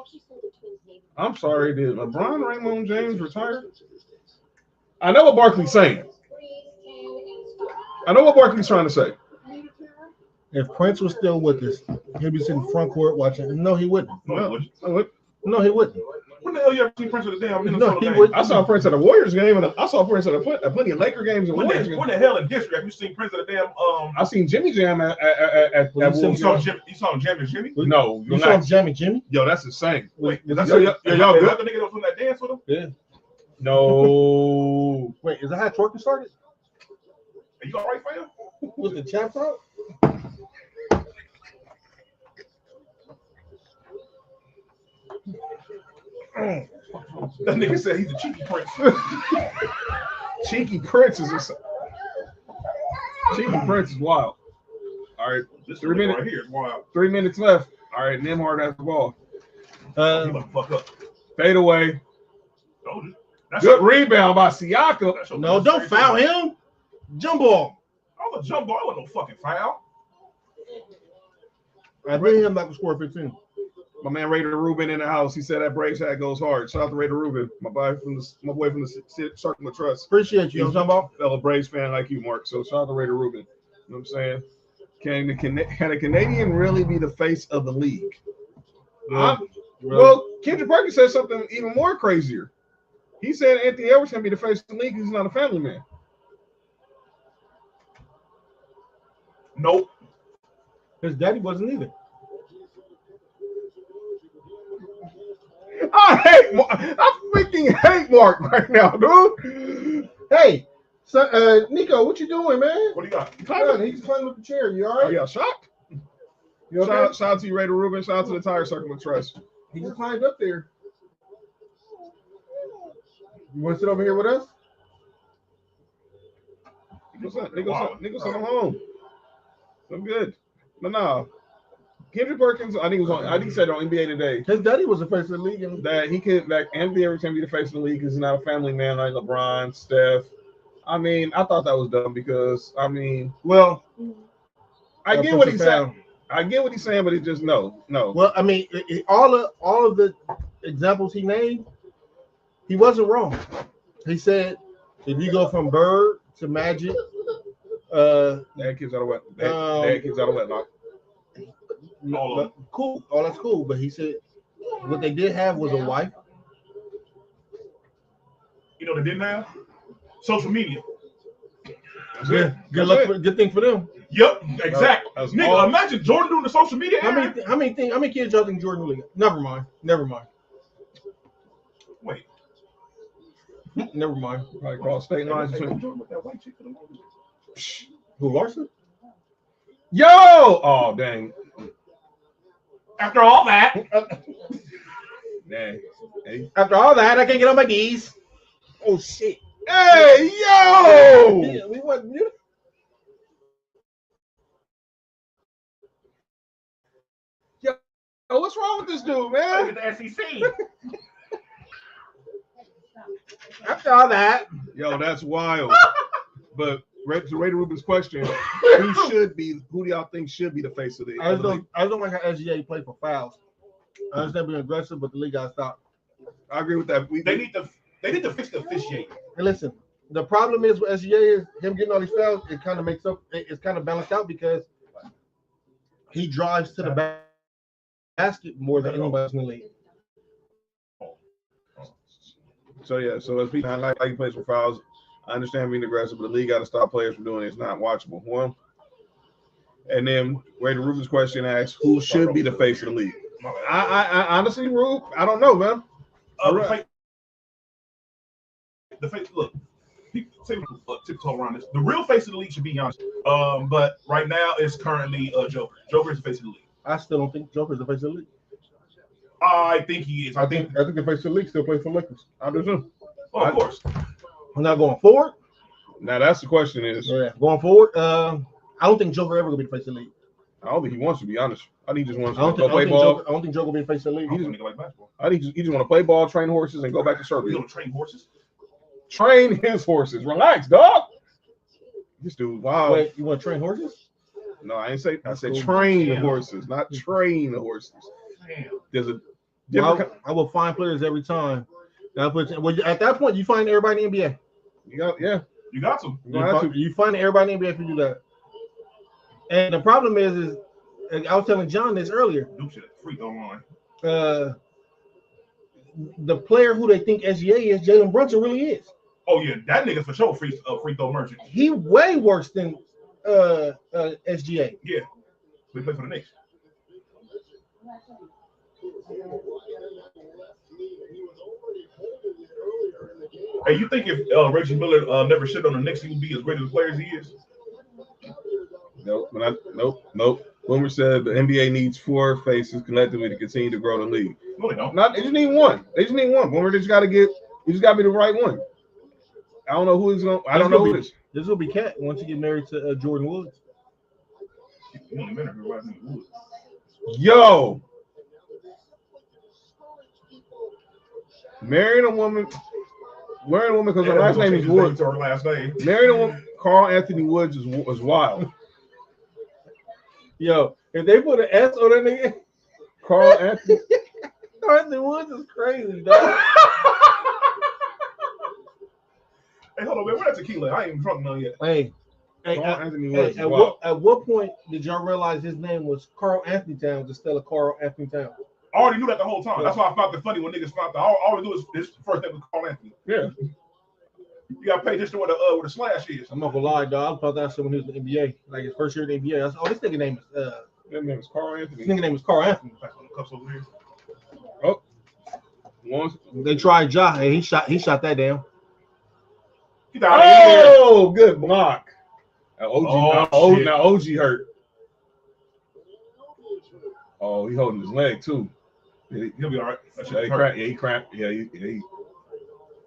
I'm sorry, did LeBron Raymond James retire? I know what Barkley's saying. I know what Barkley's trying to say. If Prince was still with us, he'd be sitting front court watching. No, he wouldn't. No, he wouldn't. When the hell you ever seen Prince at the damn No, he game? wouldn't. I saw Prince at a Warriors game, and I saw Prince at plenty of Laker games and Warriors games. When the hell in history have you seen Prince at a damn I seen Jimmy Jam at Well, Wolves. You saw him jamming Jimmy? No, You saw him jamming Jimmy? yo, that's insane. Wait, Is that Yo, y'all is good? that the nigga that was doing that dance with him? Yeah. No. Wait, is that how twerking started? Are you all right, fam? Was the champ out? That nigga said he's a cheeky Prince. Cheeky Prince is Cheeky Prince is wild. All right, This 3 minutes. right here is wild. 3 minutes left. All right, Nimhard has the ball. He about to fuck up. Fade away. Told you. That's Good rebound by Siakam. No, don't foul him. Jump ball. I was a jump ball. I wasn't no fucking foul. I think him like to score 15. My man Raider Rubin in the house. He said that Braves hat goes hard. Shout out to Raider Rubin, my boy from the Circle of Trust. Appreciate you. Jump ball. Fellow Braves fan like you, Mark. So shout out to Raider Rubin. You know what I'm saying? Can a Canadian really be the face of the league? Well, Kendrick Perkins said something even more crazier. He said Anthony Edwards can be the face of the league because he's not a family man. Nope. His daddy wasn't either. I freaking hate Mark right now, dude. Hey, so, Nico, what you doing, man? What do you got? He's climbing up the chair. You all Oh, right? yeah, shocked. You okay? Shout out to you, Raider Rubin. Shout out to the Tire Circle of Trust. He just climbed up there. You want to sit over here with us? Niggas sent him home. I'm good. But no. Kendrick Perkins, I think he said on NBA Today His daddy was the face of the league. And that Anthony Edwards can be the face of the league because he's not a family man like LeBron, Steph. I mean, I thought that was dumb because well, I get what he's saying. I get what he's saying, but it's just no. Well, I mean, all of the examples he named, he wasn't wrong. He said if you go from Bird to Magic, Dad kids out of wedlock. Cool. All that's cool. But he said what they did have was a wife. You know they didn't have? Social media. Yeah, good thing for them. Yep, exactly. Nigga, all. imagine Jordan doing the social media. How many kids y'all think Jordan really got? Never mind. Wait. Never mind. Probably cross state lines between. Jordan with that white chick for the longest. Who, Larson? Yo! Oh, dang. After all that, Dang. Hey. After all that, I can't get on my knees. Oh shit! Hey, yo! Yeah, we wasn't muted. Yo, what's wrong with this dude, man? the SEC. After all that, Yo, that's wild. But to Raider Rubin's question, who do y'all think should be the face of the I league? don't like how SGA play for fouls. I understand being aggressive, but the league got to stop. I agree with that. They need to fix the officiating. And listen, the problem is with SGA is him getting all these fouls. It kind of makes up. It's kind of balanced out because he drives to the basket more than anybody else in the league. So yeah, so as people like he plays for fouls, I understand being aggressive, but the league got to stop players from doing it. It's not watchable. Well, And then Wade Rubin's question asks, who should be the face of the league? I honestly, Rube, I don't know, man. The face, look, people tiptoe around this. The real face of the league should be Giannis. But right now it's currently Joker. Joker is the face of the league. I still don't think Joker's the face of the league. I think he is. I think the face of the league still plays for Lakers. I do too. Well, of course. I'm not going forward. Now that's the question is. Yeah, going forward. I don't think Joker ever gonna be the face of the league. I don't think he wants to be honest. I think he just wants I to play ball. I don't think Joker will be the face of the league. I don't think like basketball. I think he just want to play ball, train horses, and go back to Serbia. You don't train horses? Train his horses. Relax, dog. This dude, wow. Wait, you want to train horses? No, I ain't say. I said train the horses, not train the horses. Damn. There's a Well, I will find players every time. At that point, you find everybody in the NBA. You got some. You find everybody in the NBA if you do that. And the problem is I was telling John this earlier. Do shit. Free throw line. The player who they think SGA is, Jalen Brunson, really is. Oh yeah, that nigga for sure free throw merchant. He way worse than SGA. Yeah, we play for the Knicks. Hey, you think if Reggie Miller never shit on the Knicks, he would be as great as a player as he is? Nope. Boomer said the NBA needs 4 faces collectively to continue to grow the league. No, they don't. They just need one. Boomer just got to be the right one. I don't know who is going. I don't know who it is. This will be Cat once you get married to Jordan Woods. Yo, marrying a woman because her last name is Woods. Her last name. Marrying a woman, Carl Anthony Woods was wild. Yo, if they put an S on that nigga, Carl Anthony Woods is crazy, dog. Hey, hold on, man. Where that tequila? I ain't even drunk none yet. Hey, Carl Anthony Woods. At what point did y'all realize his name was Carl Anthony Towns instead of Carl Anthony Towns? I already knew that the whole time. That's why I found it funny when niggas found out. All we do is his first name was Carl Anthony. Yeah. You gotta pay attention to where the slash is. I'm not gonna lie, dog. I thought that shit when he was in the NBA, like his first year in the NBA. I said, this nigga name is His name is Carl Anthony. His nigga name is Carl Anthony. That's on the cups over here. Oh, once they tried Ja, and he shot that down. Oh, good block. Now OG hurt. Oh, he holding his leg too. He'll be all right. He cramped. Yeah, he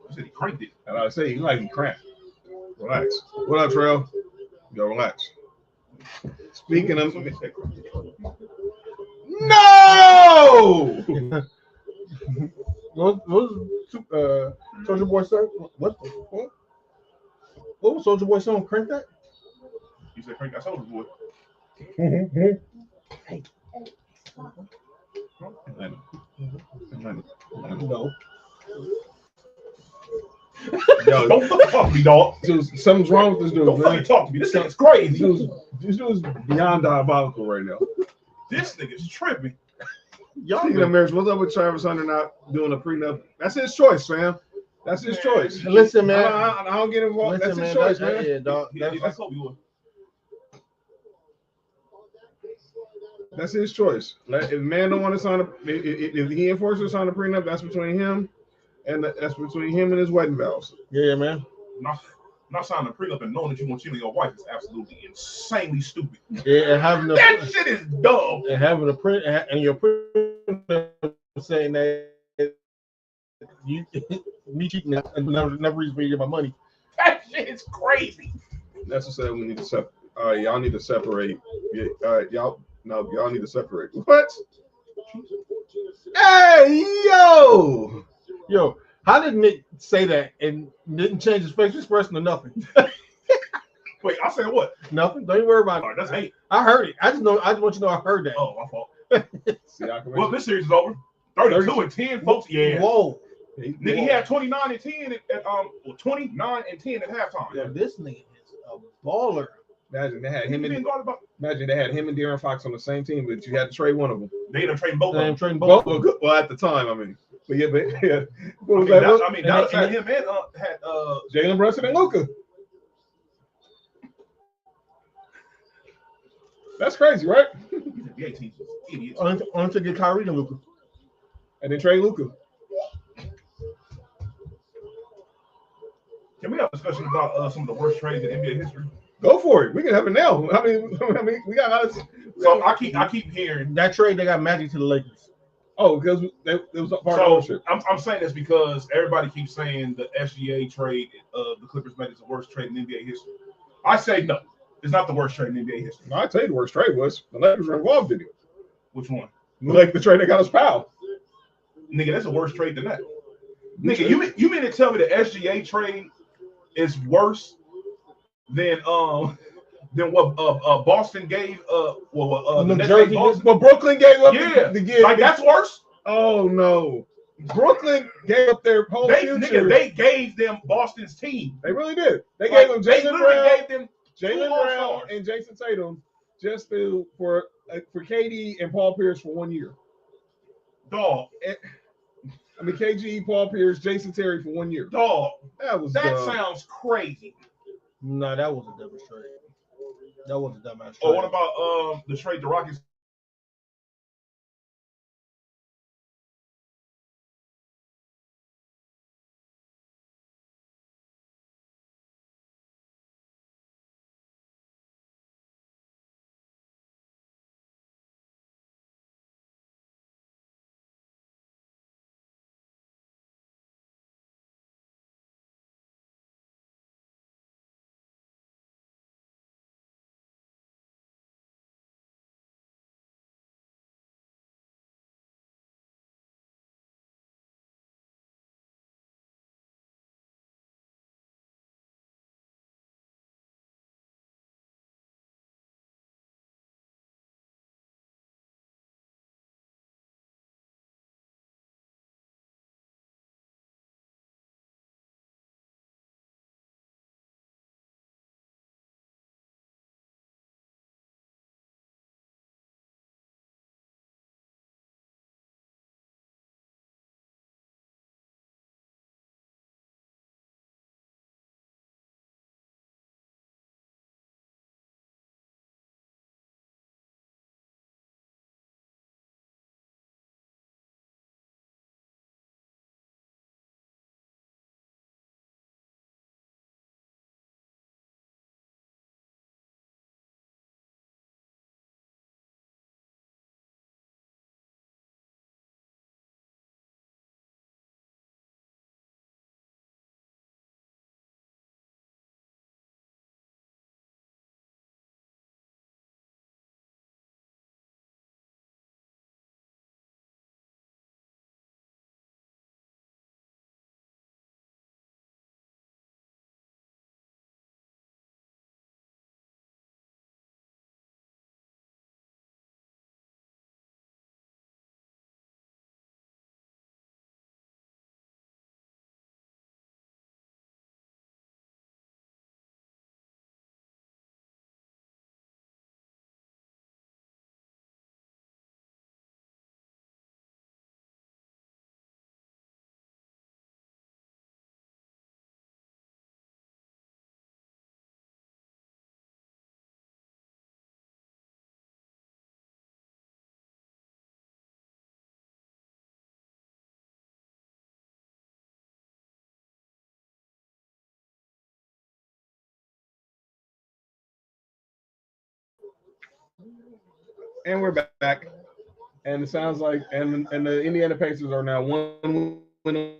I said he cranked it. And I say he cramped. Relax. What up, Trail? Yo, relax. Speaking of no. What Soulja Boy song? What was Soulja Boy song? Crank that? You said crank that Soulja Boy. No. Yo, don't fucking talk to me, dog. Something's wrong with this dude. Don't fucking talk to me. This nigga's crazy. This dude's beyond diabolical right now. This nigga's tripping. Speaking of marriage, what's up with Travis Hunter not doing a prenup? That's his choice, fam. That's his choice. Listen, man. I don't get involved. Listen, that's his man, choice, man. Yeah, dog. That's what we want. That's his choice. If man don't want to sign if he enforces to sign a prenup, that's between him and his wedding vows. Yeah, man. Not signing a prenup and knowing that you want you and your wife is absolutely insanely stupid. Yeah, and having that shit is dumb. And having a print and your print saying that you me cheating is never reason for you to get my money. That shit is crazy. That's what said we need to separate. All right, y'all need to separate. Yeah, all right, y'all need to separate. What? Hey, yo, how did Nick say that and didn't change his facial expression or nothing? Wait, I said what? Nothing. Don't even worry about it. Right, that's hate. I heard it. I just want you to know I heard that. Oh, my fault. Well, this series is over. 32 and 10, folks. Yeah. Whoa. Nigga, he had 29 and 10 at 29 and 10 at halftime. Yeah, this nigga is a baller. Imagine they had him and De'Aaron Fox on the same team, but you had to trade one of them. They ended up trading both. Well, at the time, I mean. But yeah, what was that? Dallas had him and had Jalen Brunson and Luka. That's crazy, right? These NBA teams are idiots. On to get Kyrie and Luka. And then trade Luka. Can we have a discussion about some of the worst trades in NBA history? Go for it. We can have it now. I mean, we got us. So I keep hearing That trade they got Magic to the Lakers. Oh, because it was a part of so ownership. I'm saying this because everybody keeps saying the SGA trade the Clippers made is the worst trade in NBA history. I say no, it's not the worst trade in NBA history. No, I tell you the worst trade was the Lakers were involved in it. Which one? Like the trade that got us Powell. Nigga, that's a worse trade than that. Nigga, you mean to tell me the SGA trade is worse than what Boston gave the Nets gave Boston? But Brooklyn gave up the give. Like that's worse. Oh no, Brooklyn gave up their whole future. Nigga, they gave them Boston's team. They really did. They gave them Jaylen Brown, Brown and Jason Tatum just for KD and Paul Pierce for 1 year. Dog. I mean, KG, Paul Pierce, Jason Terry for 1 year. Dog. That sounds crazy. No, that was a dumb trade. That was a dumbass trade. Oh, what about the trade the Rockets? And we're back. And it sounds like and the Indiana Pacers are now 1 win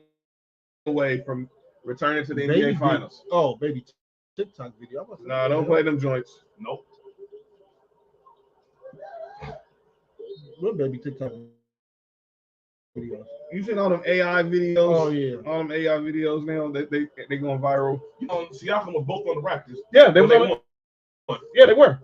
away from returning to the NBA Finals. Baby TikTok video. No, don't play them joints. Nope. What baby TikTok videos? You seen all them AI videos? Oh yeah, all them AI videos now. They going viral. Siakam was both on the Raptors. Yeah, they won. Yeah, they were.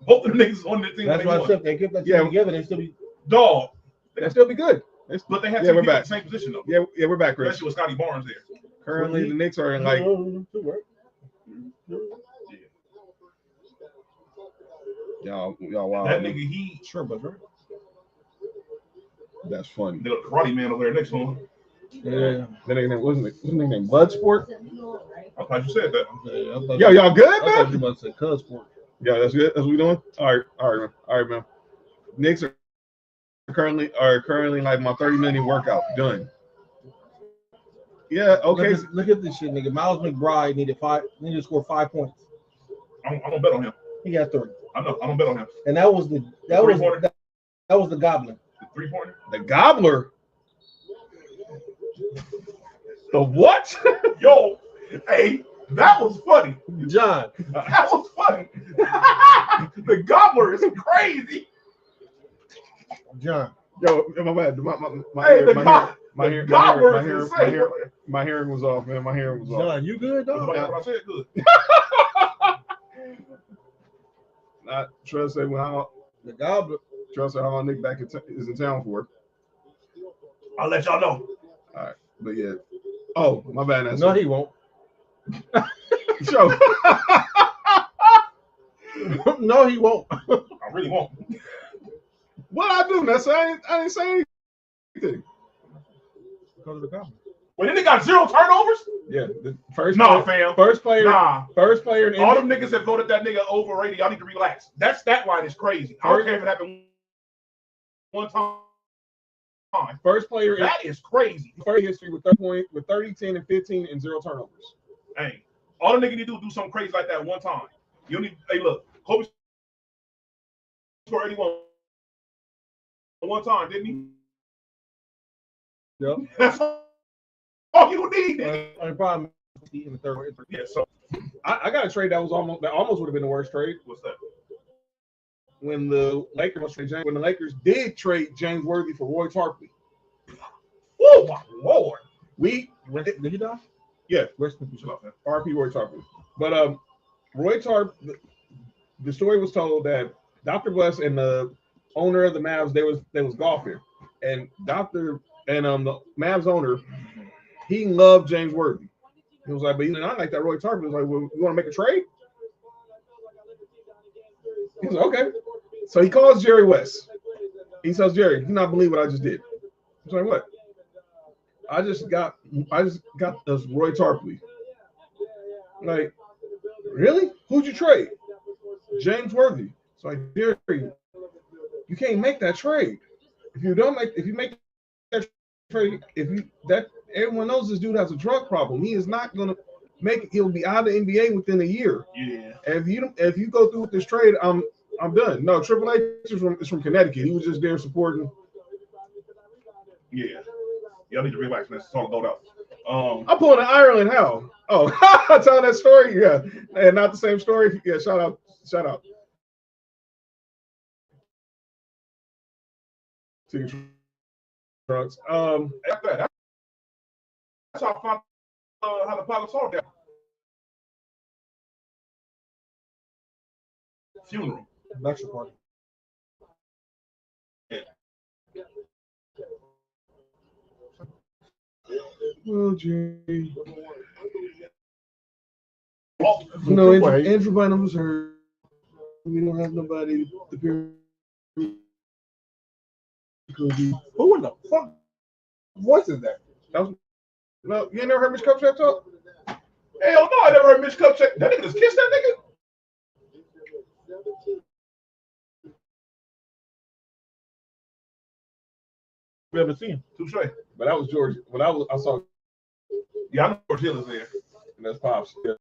Both of the niggas on the team. That's why I said they kept that team together. They still be dog. They still be good. But they have to be in the same position though. Yeah, we're back, Chris. Especially with Scotty Barnes there. Currently, the Knicks are in like. Y'all, wow. That nigga, he sure, but right. That's funny. The karate man over there next to him. Yeah. That nigga wasn't his name Bloodsport. I thought you said that. Yo, y'all good, man? I thought you about to say Cuz Sport. Yeah, that's good. That's what we doing. All right, man. Knicks are currently like my 30-minute workout done. Yeah, okay. Look at this shit, nigga. Miles McBride needed to score 5 points. I'm gonna bet on him. He got 3. I'm gonna bet on him. And that was the Goblin. The 3-pointer. The Gobbler. The what? Yo, hey, that was funny. John. That was funny. The gobbler is crazy. John. Yo, my bad. My Hey, hearing was off, man. My hearing was off. John, you good, dog? I said good. Not trust say how The Goblin. trust how my Nick back is in town for. I'll let y'all know. All right, but yeah. Oh, my bad. That's No, he won't. Show. No, he won't. I really won't. What I do, man? I didn't say anything. Because of the Goblin. Wait, then they got 0 turnovers? Yeah, the first Fam. first player, Nah. first player in All them niggas that voted that nigga overrated, y'all need to relax. That stat line is crazy. I don't care if it happened one time. First player in That is crazy. history with 30 with 30, 10, and 15 and 0 turnovers. Hey, all the nigga need to do something crazy like that one time. You need. Hey, look, Kobe scored 81 one time, didn't he? Yep. That's all you need. Probably in the third. Yeah. So I got a trade that almost would have been the worst trade what's that? when the Lakers did trade James Worthy for Roy Tarpley. Oh my lord. Did he die? Yeah. Rest in peace. RP Roy Tarpley. But Roy Tarp, the story was told that Dr. Bless and the owner of the Mavs, they was golfing, and the Mavs owner, he loved James Worthy. He was like, but I like that Roy Tarpley. He was like, well, you want to make a trade? He was like, okay. So he calls Jerry West. He says, Jerry, you not believe what I just did. He's like, what? I just got this Roy Tarpley. Like, really? Who'd you trade? James Worthy. So like, Jerry, you can't make that trade. If you make that trade, everyone knows this dude has a drug problem. He is not gonna make it. He'll be out of the NBA within a year. Yeah. And if you go through with this trade, I'm done. No, Triple H is from Connecticut. He was just there supporting. Yeah. Y'all need to relax, man. It's all gold out. I'm pulling an Ireland. How? Oh, telling that story? Yeah. And not the same story. Yeah, shout out. Trucks. That's how I found how the pilot saw that. Funeral. Lecture party. Oh, Jay. Oh, No, Andrew Bynum was hurt. We don't have nobody to pair. Who in the fuck voice is that? No, you ain't never heard Mitch Kupchak talk? hell no, I never heard Mitch Kupchak. That nigga just kissed that nigga. We haven't seen him. Touche. But that was George. When I saw. Yeah, I know George Hill is there. And that's Pops. Yeah.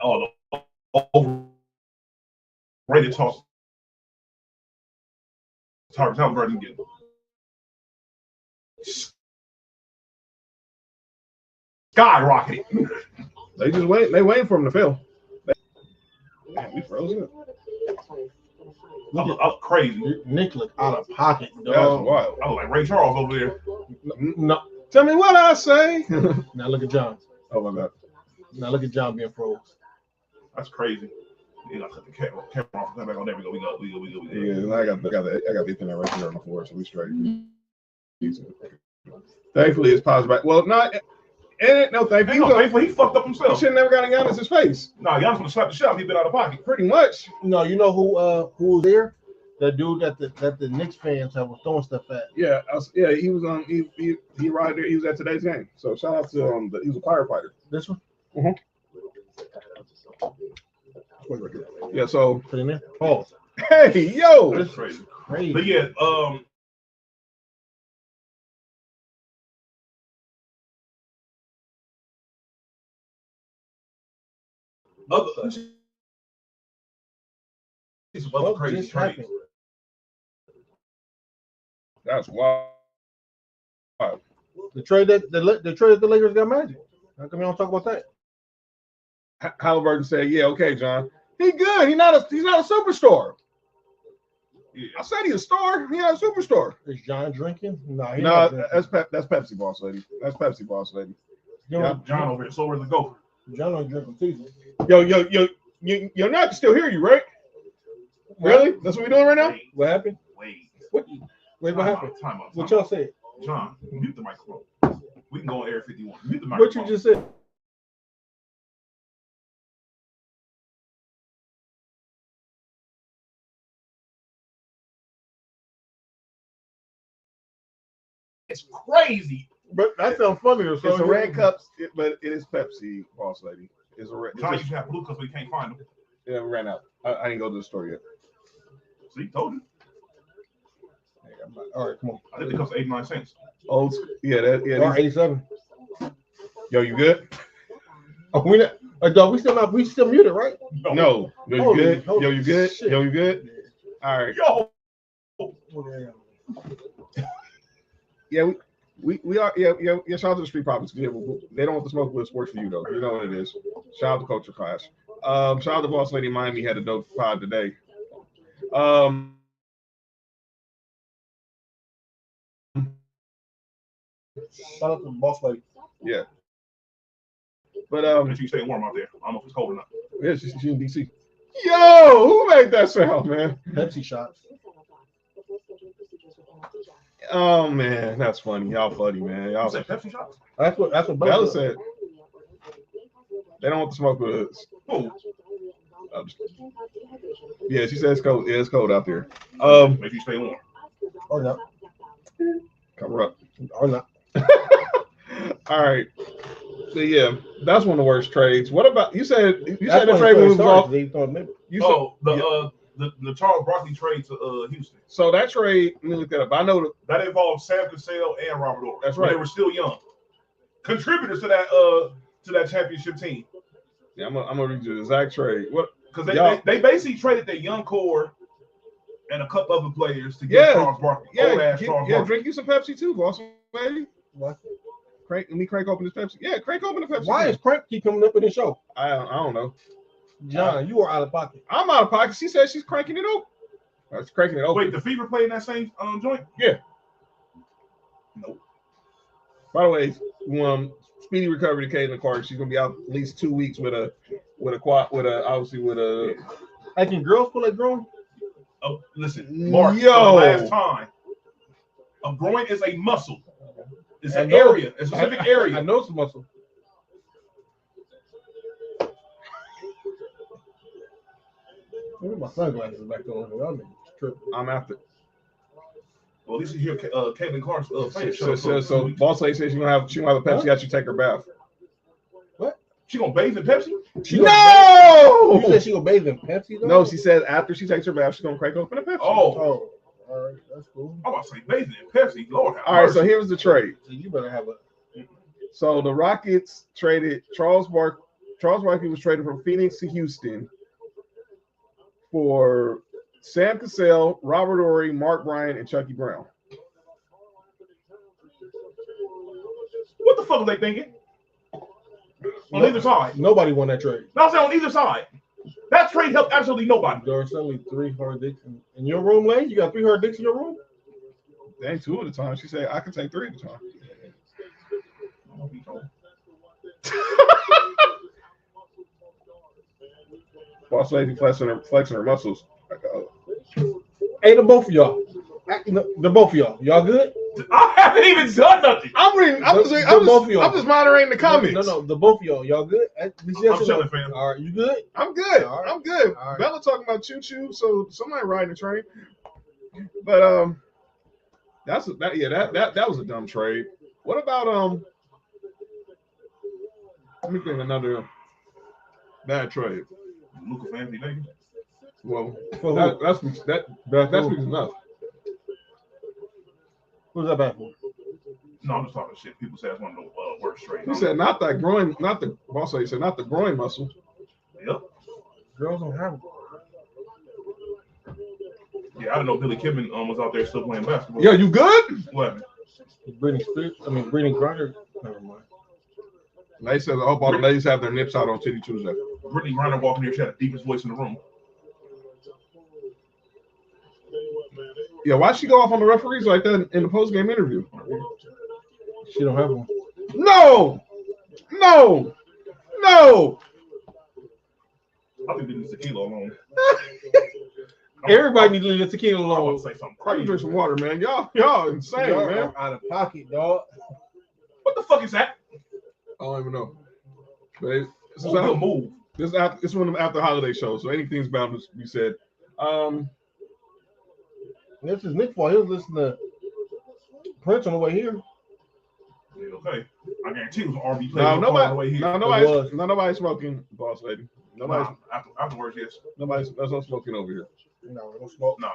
Oh, the overrated toss. Halliburton get skyrocketed. They just wait. They waiting for him to fail. Man, we frozen. I was crazy. Nick looked out of pocket, That's dog. wild. I was like Ray Charles over there. No. Tell me what I say. Now look at John. Oh my God. Now look at John being froze. That's crazy. You gotta cut the camera off. Come back on there. We go. Yeah, I got the internet right there on the floor, so we straight. Thankfully, it's paused back. Well, not. And no, Thankfully, he fucked up He himself. should have never got in Giannis's face. Nah, Giannis gonna slap the shit out. He been out of pocket. Pretty much. No, you know who was there? The dude that the Knicks fans was throwing stuff at. Yeah, he was on. He right there. He was at today's game. So shout out to he was a firefighter. This one. Mhm. Yeah. So Put in there. Pause. hey, yo. That's crazy. Crazy. But yeah, some other What crazy just trades. happened? That's wild. The trade that the Lakers got Magic. How come you don't talk about that? Halliburton said, "Yeah, okay, John. He good. He's not a superstar. Yeah. I said he's a star. He's not a superstar. Is John drinking? No, he's No, not drinking. that's Pepsi, boss lady. That's Pepsi, boss lady. John over here, so where's the go? John don't drink season. Yo, not can still hear you, right? Really? That's what we're doing right now? What happened? Wait. What happened? Time out. What y'all said? John, mute the microphone. We can go on air 51. Mute the What microphone. you just said? It's crazy. But that sounds funny. It's a red cup, but it is Pepsi, boss lady. It's a red. John used to have blue cups, but he can't find them. Yeah, we ran out. I didn't go to the store yet. See, told you. All right, come on. I think it costs 89 cents. Old, yeah, Or 87. Yo, you good? Oh, we not. Dog, we still muted, right? No. Yo, you Holy- good? holy Yo, you good? shit. Yo, you good? All right. Yo, Yeah, we are. Yeah. Shout out to the Street Profits. Yeah, they don't want to smoke with Sports4U Go. You know what it is. Shout out to Culture Clash. Shout out to Boss Lady Miami had a dope pod today. Shout out to the boss lady. Yeah. But make sure you stay warm out there. I don't know if it's cold enough. yeah, she's in DC. Yo, who made that sound, man? Pepsi shots. Oh man, that's funny. Y'all funny, man. You Y'all said Pepsi shots? That's what Bella said. They don't want to smoke with us. Oh, Yeah, she says it's cold. Yeah, it's cold out there. make sure you stay warm. Or not. Cover up. Or not. All right. So yeah, that's one of the worst trades. What about you said the That's when trade it was off? started. They thought maybe. You said The Charles Barkley trade to Houston. so that trade. Let me look that up. I know That involved Sam Cassell and Robert Ory. That's when right. They were still young. Contributors to that championship team. Yeah, I'm gonna read you the exact trade. What? Because Y'all- they basically traded their young core and a couple other players to get Charles Barkley. Old ass Charles Barkley. drink you some Pepsi too, boss lady. What? Let me crank open this Pepsi. Yeah, crank open the Pepsi. Why is Crank keep coming up in the show? I don't know. John, you are out of pocket. I'm out of pocket. She said she's cranking it open. That's cranking it open. Wait, the Fever played in that same joint? Yeah. Nope. By the way, speedy recovery to Caitlin Clark. She's gonna be out at least 2 weeks with a Hey, can girls pull that groin? Oh, listen, Mark. Yo. For the last time, a groin is a muscle. It's an area, a specific area. I know it's a muscle. Look at my sunglasses back on. I'm tripping. I'm after. Well, at least you hear Caitlin Clark's fan show. So boss lady says she gonna have a Pepsi after you take her bath. She gonna bathe in Pepsi? No. You said she gonna bathe in Pepsi though? No, she said after she takes her bath, she's gonna crank open a Pepsi. Oh, all right, that's cool. I was about to say bathing in Pepsi. Lord have All right, mercy. so here's the trade. So you better have a. So the Rockets traded Charles Barkley was traded from Phoenix to Houston for Sam Cassell, Robert Ory, Mark Bryant, and Chucky Brown. What the fuck are they thinking? On either side. Nobody won that trade. No, I'm saying on either side. That trade helped absolutely nobody. There are only 3 hard dicks in your room, Lane. You got 3 hard dicks in your room? They ain't 2 at a time. She said I can take 3 at a time. Boss lady flexing her muscles. Hey, the both of y'all. The both of y'all. Y'all good? I haven't even done nothing. I'm reading. I'm just moderating the comments. No, the both of y'all. Y'all good? I'm chilling, fam. All right, you good? I'm good. All right. I'm good. All right. Bella talking about choo choo, so somebody riding the train. But that was a dumb trade. What about let me think another bad trade. Luka for Anthony Davis. Well, For that's enough. Who's that bad for? No, I'm just talking shit. People say that's one of the worst trades. He said not the boss lady said not the groin muscle. Yep. Girls don't have it. Yeah, I didn't know Billy Kidman was out there still playing basketball. Yeah, you good? What? Brittany Griner. Never mind. They said I hope all the ladies have their nips out on Titty Tuesday. Brittany Griner walking here, she had the deepest voice in the room. Yeah, why'd she go off on the referees like that in the post game interview? She don't have one. No. I think they need tequila alone. Everybody needs to leave the tequila I alone. was about to say something I can crazy. drink some water, man. Y'all insane, Y'all man. are out of pocket, dog. What the fuck is that? I don't even know. But this is Good move. this is one of them after holiday shows, so anything's bound to be said. This is Nick fault. He was listening to Prince on the way here. Yeah, okay. I guarantee it was RB play on the way here. Nobody's smoking, boss lady. Nobody's Afterwards, yes. there's no smoking over here. No, no smoke. No,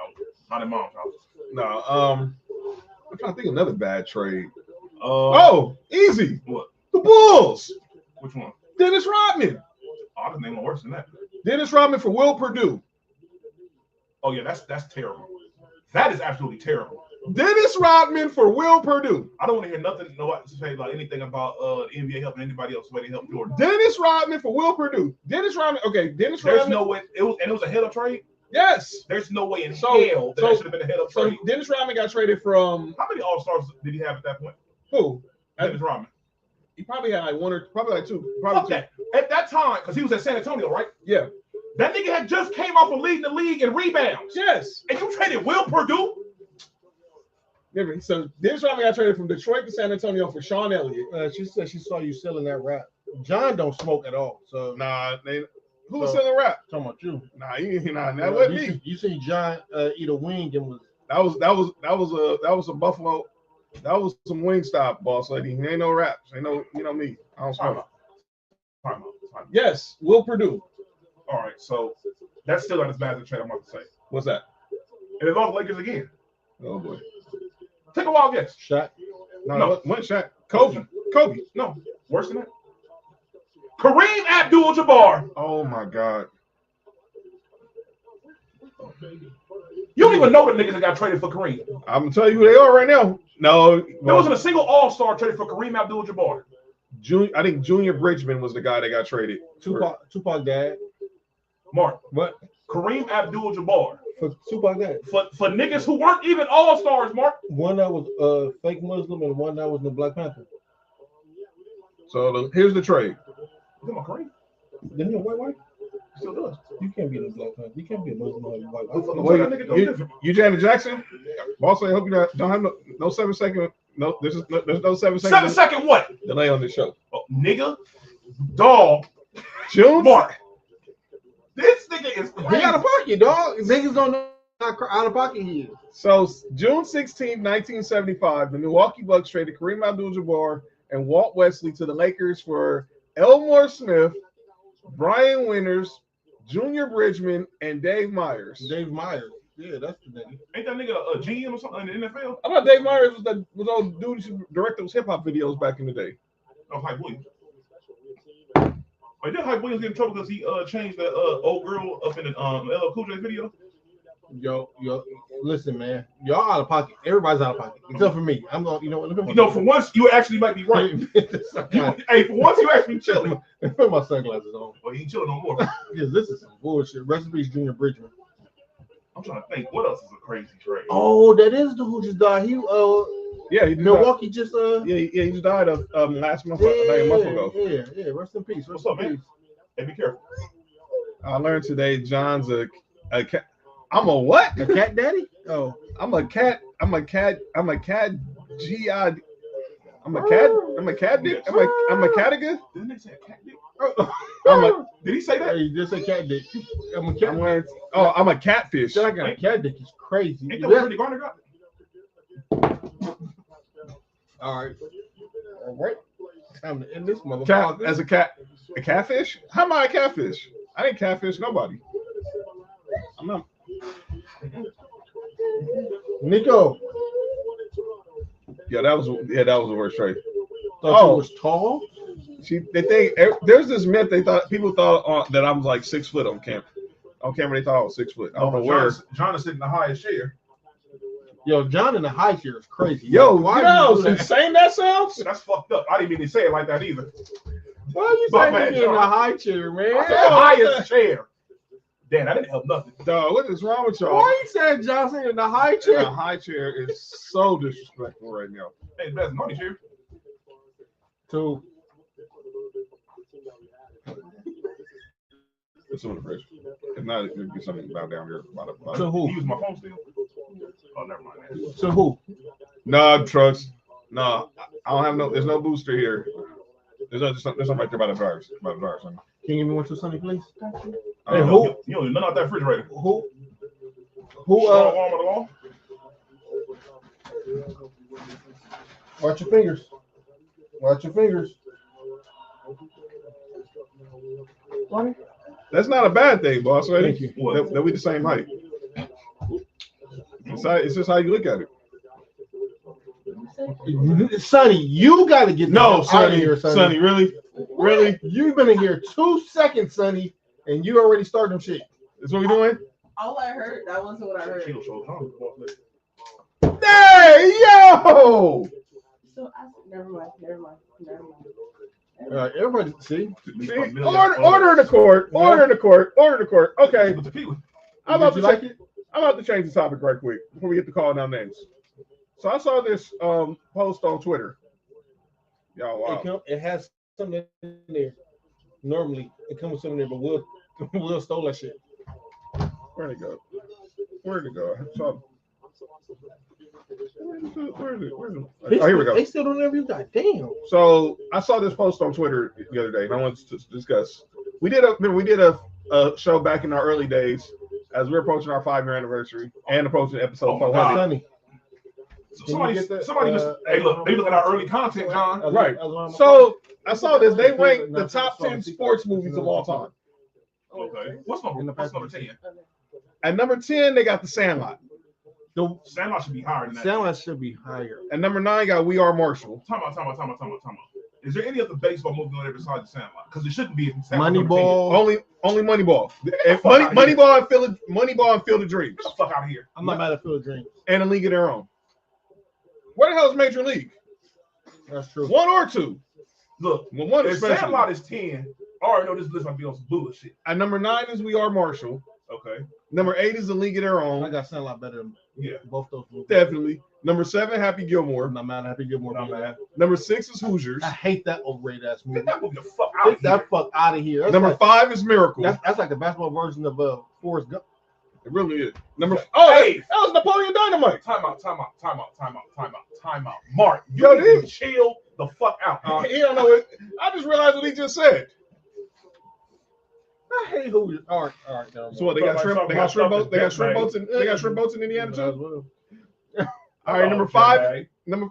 not in mom's house. No, I'm trying to think of another bad trade. Easy. What? The Bulls. Which one? Dennis Rodman. Oh, I didn't think one worse than that. Dennis Rodman for Will Perdue. Oh yeah, that's terrible. That is absolutely terrible. Dennis Rodman for Will Perdue. I don't want to hear nothing nobody say about anything about the NBA helping anybody else the way they helped Jordan. Dennis Rodman for Will Perdue. Dennis Rodman. There's Rodman. no way it was a head up trade. Yes. There's no way in hell that should have been a head up trade. So Dennis Rodman got traded from How many All Stars did he have at that point? who? Dennis Rodman. He probably had like two. Fuck that. At that time, because he was at San Antonio, right? Yeah. That nigga had just came off of leading the league in rebounds. Yes. And you traded Will Perdue? So Dennis Rodman got traded from Detroit to San Antonio for Sean Elliott. She said she saw you selling that rap. John don't smoke at all. So Who was selling rap? Talking about you. That wasn't me. You seen John eat a wing and was That was a Buffalo. That was some Wingstop, boss lady. He ain't no raps. Ain't no, me. I don't smoke. Time out. Yes, Will Perdue. All right, so that's still not as bad as the trade I'm about to say. What's that? And they lost Lakers again. Oh boy. Take a wild guess. Shaq. No. What Shaq? Kobe. No, worse than that. Kareem Abdul-Jabbar. Oh my God. You don't even know the niggas that got traded for Kareem. I'm gonna tell you who they are right now. No, There wasn't a single All-Star traded for Kareem Abdul-Jabbar. I think Junior Bridgman was the guy that got traded. Tupac dad. Mark. What? Kareem Abdul-Jabbar. For Tupac dad. For niggas who weren't even All-Stars, Mark. One that was fake Muslim and one that was the Black Panther. So here's the trade. Come on, Kareem. Didn't you a white wife? Still does. You can't be the Black Panther. You can't be a Muslim or a white wife. Wait, you Janet Jackson? Boss, I hope you don't have no 7 second. No, there's no 7 second. 7 second what? Delay on this show. Oh, nigga, dog, June. Mark. This nigga is He crazy. out of pocket, dog. Niggas don't know how out of pocket he is. So June 16, 1975, the Milwaukee Bucks traded Kareem Abdul-Jabbar and Walt Wesley to the Lakers for Elmore Smith, Brian Winters, Junior Bridgman, and Dave Myers. Dave Myers. Yeah, that's the nigga. Ain't that nigga a GM or something in the NFL? I thought Dave Myers was old dude who directed those hip hop videos back in the day. Oh, Hype Williams. Wait, did Hype Williams get in trouble because he changed that old girl up in the LL Cool J video? Yo, listen, man. Y'all out of pocket. Everybody's out of pocket except for me. I'm going. You know what? You know, for once you actually might be right. Hey, for once you actually chilling. Put my sunglasses on. Well, he ain't chilling no more. Yes, this is some bullshit. Rest in peace, Junior Bridgman. I'm trying to think. What else is a crazy trade? Oh, that is the who just died. He He Milwaukee just he just died of last month, yeah, like a month ago. Yeah. Rest in peace. What's up, man? Hey, be careful. I learned today John's a cat. I'm a what? A cat daddy? Oh, I'm a cat. I'm a cat. I'm a cat. G.I. I'm a cat. I'm a cat dick. I'm a catiga. Didn't they say a cat dick? I'm a. Did he say that? hey, just a cat dick. I'm a cat. I'm wearing, oh, I'm a catfish. Shit, I got a cat dick. It's crazy. Ain't that what Brittany Garner got? All right. All right. Time to end this Cat motherfucker. as a catfish? How am I a catfish? I didn't catfish nobody. I'm not. Nico. Yeah, that was the worst trade. Thought Oh. you was tall. They think there's this myth people thought that I'm like 6 foot on camera. On camera, they thought I was 6 foot. I don't know where. John is sitting in the highest chair. Yo, John in the high chair is crazy. Yo, why you know you how insane that sounds? That's fucked up. I didn't mean to say it like that either. Why are you My saying bad, you in the John. high chair, man? I said the highest chair. Damn, that didn't help nothing. Dog, what is wrong with y'all? Why you saying Johnson in the high The chair? high chair is so disrespectful right now. Hey, that's money chair. Two. It's on the fridge. If not, it would be something about down here. To You who? use my phone still? Oh, never mind. Man. To who? Nah, trucks. Nah, I don't have no. There's no booster here. There's something right there by the doors. By the doors. Can you give me one, 2, Sonny, please? Hey, who? You don't even know out that refrigerator. Who? Strong arm of the law. Watch your fingers. Watch your fingers. That's not a bad thing, boss. Right? Thank you. That we the same height. It's just how you look at it. Sonny, you got to get No, out of Sonny, here, Sonny. Sonny, really? Really? You've been in here 2 seconds, Sonny, and you already started them shit. That's what we doing? All I heard, that wasn't what I heard. Cheeto show. Hey, yo! So never mind. All right, everybody, see? Order in the court. Order in the court. Order in the court. Okay. With the peeling. I'm about Did to you like it? I'm about to change the topic right quick before we get to calling down names. So I saw this post on Twitter. Y'all, wow. It has something in there. Normally, it comes with something there, but Will stole that shit. Where'd it go? Where'd it go? I saw. Where is it? Oh, here we go. They still don't have you. Goddamn. So I saw this post on Twitter the other day, and I wanted to discuss. We did a show back in our early days as we're approaching our 5-year anniversary and approaching episode 400. Sonny. Somebody just hey look, they look at our early content, John. Right. So I saw this. They ranked the top 10 sports movies of all time. Okay. What's number 10? At number 10, they got The Sandlot. The Sandlot should be higher than that. Sandlot should be higher. At number 9, got We Are Marshall. Time out. Is there any other baseball movie on there besides the Sandlot? Because it shouldn't be in Sandlot. Moneyball. Only Moneyball. And Fuck Moneyball and Field of Dreams. Get the fuck out of here. I'm not mad at Field of Dreams. And A League of Their Own. Where the hell is Major League? That's true. 1 or 2? Look, Well, 1 if especially. Sandlot is 10, I already know this list might be on some bullshit. At number 9 is We Are Marshall. Okay. Number 8 is A League of Their I Own. got Sandlot better than Yeah. both those movies. Definitely. Number 7, Happy Gilmore. I'm not mad at Happy Gilmore. Not bad. Number 6 is Hoosiers. I hate that overrated ass movie. Get that movie the fuck out Get of here. that fuck out of here. That's Number like, 5 is Miracle. that's like the basketball version of Forrest Gump. It really is. Number Hey. that was Napoleon Dynamite. Time out. Mark, you Yo, need to dude. chill the fuck out. He don't know it. I just realized what he just said. I hate Hoosiers. All right. So what? They got shrimp. They got shrimp boats. They got shrimp boats. They got shrimp boats in Indiana too. All right, number 5. Number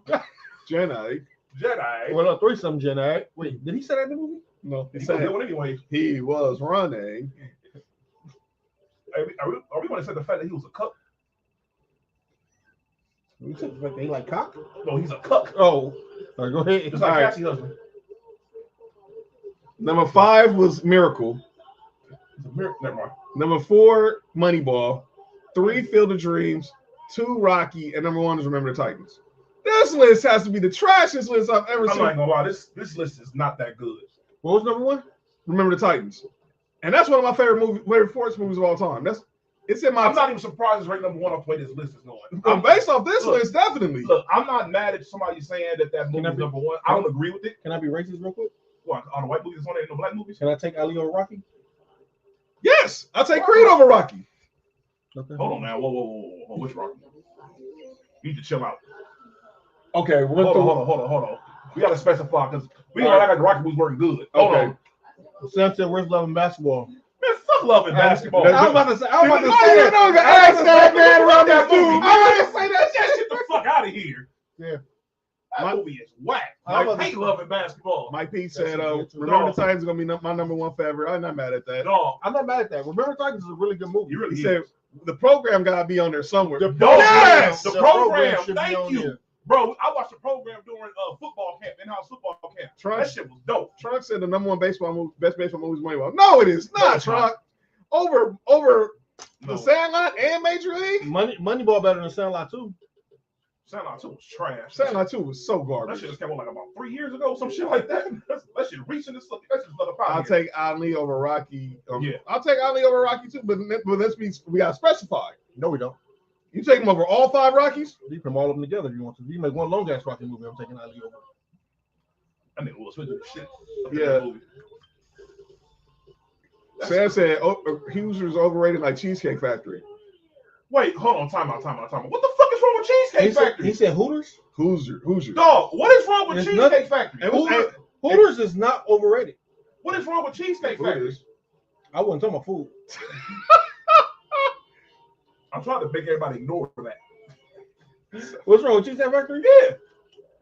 Jedi. Jedi. Well, no, 3-some Jedi. Wait, did he say that in the movie? No, he He said said one anyway. he was running. Are we going to say the fact that he was a cuck? You said the fact that he like cock? No, he's a cuck. Oh, all right, go ahead. Just like All right. Cassie's husband. Number 5 was Miracle. Never mind. Number 4, Moneyball. 3, Field of Dreams. 2, Rocky. And number 1 is Remember the Titans. This list has to be the trashiest list I've ever I'm seen. not gonna lie, this list is not that good. What was number 1? Remember the Titans. And that's one of my favorite sports movies of all time. It's in my I'm not even surprised it's ranked number 1 off the way this list is going. based off this Look, list, definitely. Look, I'm not mad at somebody saying that movie is number 1. I don't agree with it. Can I be racist real quick? What, on the white movies, on there, no black movies? Can I take Ali or Rocky? Yes, I'll take Creed over Rocky. Okay. Hold on now. Whoa. Which Rocky? You need to chill out. Okay, Hold on. We gotta specify because we don't act like the Rocky was working good. Hold Okay. on. Sam said, "Where's love and basketball?" Man, fuck loving basketball. That's- I was about to say. I was about to Oh, say you that. know the I was ass about to say that man around that movie. movie. I was gonna say that shit the fuck out of here. Yeah. That movie is whack. I I hate loving basketball. Mike P said, That's a "Remember dog. the Titans is gonna be my number one favorite." I'm not mad at that. Dog, I'm not mad at that. Remember Titans is a really good movie. you really He is. said the program gotta be on there somewhere. The Dog, Yes! the program. should be Thank on you. there. Bro, I watched the program during football camp, in-house football camp. Trunk, That shit was dope. Trunk said the number one baseball movie, best baseball movie is Moneyball. No, it is No, not, it's Trunk. not. Over No. the Sandlot and Major League. Moneyball better than Sandlot too. Sandlot 2 was trash. Sandlot 2 was so That garbage. shit just came out like about 3 years ago, some shit like that. That shit reaching this. That's just another I'll problem. take Ali over Rocky. Yeah. I'll take Ali over Rocky too, but let's be we gotta specify. No, we don't. You take him over all 5 Rockies? You can all of them together if you want to. You make one long ass Rocky movie. I'm taking Ali over. I mean, Will Smith did the shit. Yeah. Sam said Hoosiers overrated like Cheesecake Factory. Wait, hold on. Time out. What the fuck is wrong with Cheesecake Factory? He said Hooters. Hoosiers. Dog, what is wrong with It's Cheesecake nothing- Factory? It was- Hooters is not overrated. What is wrong with Cheesecake Factory? Hooters. I wasn't talking about food. I'm trying to make everybody ignore that. What's wrong with Cheesecake Factory? Yeah,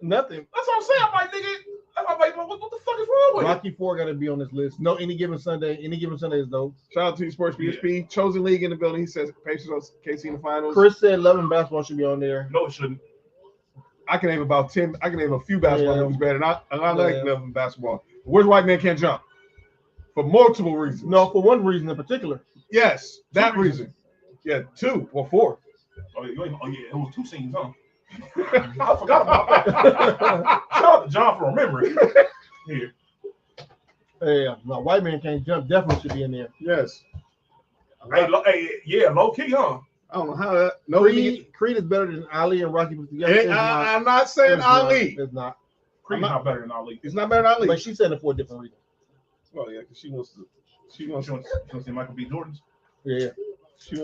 Nothing. that's what I'm saying. I'm like, nigga, I'm like, what the fuck is wrong with it? Rocky 4 got to be on this list. No, any given Sunday is dope. Shout out to Sports BSP. Chosen League in the building. He says Pacers on KC in the finals. Chris said Love and Basketball should be on there. No, it shouldn't. I can name about 10. I can name a few basketball Yeah. movies better. And I like Yeah. them basketball. Where's White Man Can't Jump? For multiple reasons. No, for one reason in particular. Yes, that Two reason. Yeah, 2 or 4. Oh yeah, it was 2 scenes, huh? I forgot about that. Shout out to John for remembering. Here. Yeah, no, White Man Can't Jump definitely should be in there. Yes. Yeah, low key, huh? I don't know how that. No, Creed is better than Ali and Rocky put together. It's not. I'm not saying It's not. Ali. It's not. Creed's not better than Ali. He's not better than Ali. But she said it for a different reason. Well, yeah, because she wants to. She You wants want to see Michael B. Jordan's? Yeah. She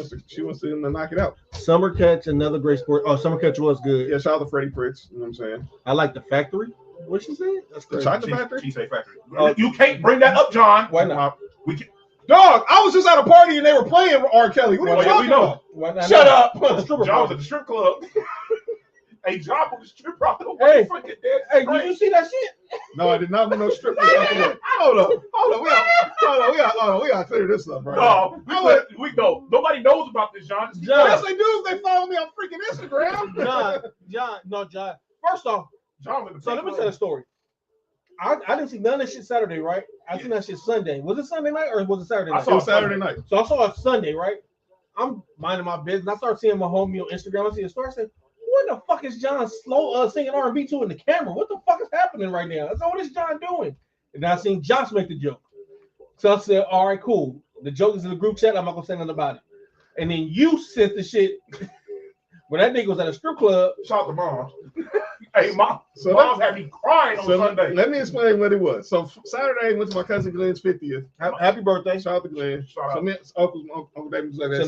wants to knock it out. Summer Catch, another great sport. Oh, Summer Catch was good. Yeah, shout out to Freddie Prinze. You know what I'm saying? I like The Factory. What she said? That's The great. Chocolate Factory? Cheesecake Factory. You can't bring that up, John. Why not? We can. Dog, I was just at a party and they were playing R. Kelly. What are you Oh, yeah, talking we know. about? Why not? Shut up. Stripper John was party. at the strip club. Hey, John was the strip club. Hey. Freaking dead. Hey, did you see that shit? No, I did not want no strip. Hold up. We got to clear this up, right? No, we know. Nobody knows about this, John. John. Yes, they do. They follow me on freaking Instagram. John. First off, John with the so let me tell a story. I didn't see none of that shit Saturday, right? I seen that shit Sunday. Was it Sunday night or was it Saturday night? It was Saturday night. So I saw it Sunday, right? I'm minding my business. I started seeing my homie on Instagram. I see a story. I said, "What the fuck is John slow singing R&B to in the camera? What the fuck is happening right now?" I said, "What is John doing?" And I seen Josh make the joke. So I said, "All right, cool. The joke is in the group chat. I'm not gonna say nothing about it." And then you sent the shit when that nigga was at a strip club. Shout out to Mom. Hey, Mom. So Mom had me crying on Sunday. let me explain what it was. So Saturday, I went to my cousin Glenn's 50th. Happy birthday. Shout out to Glenn. Shout out. So me, Uncle David was like that.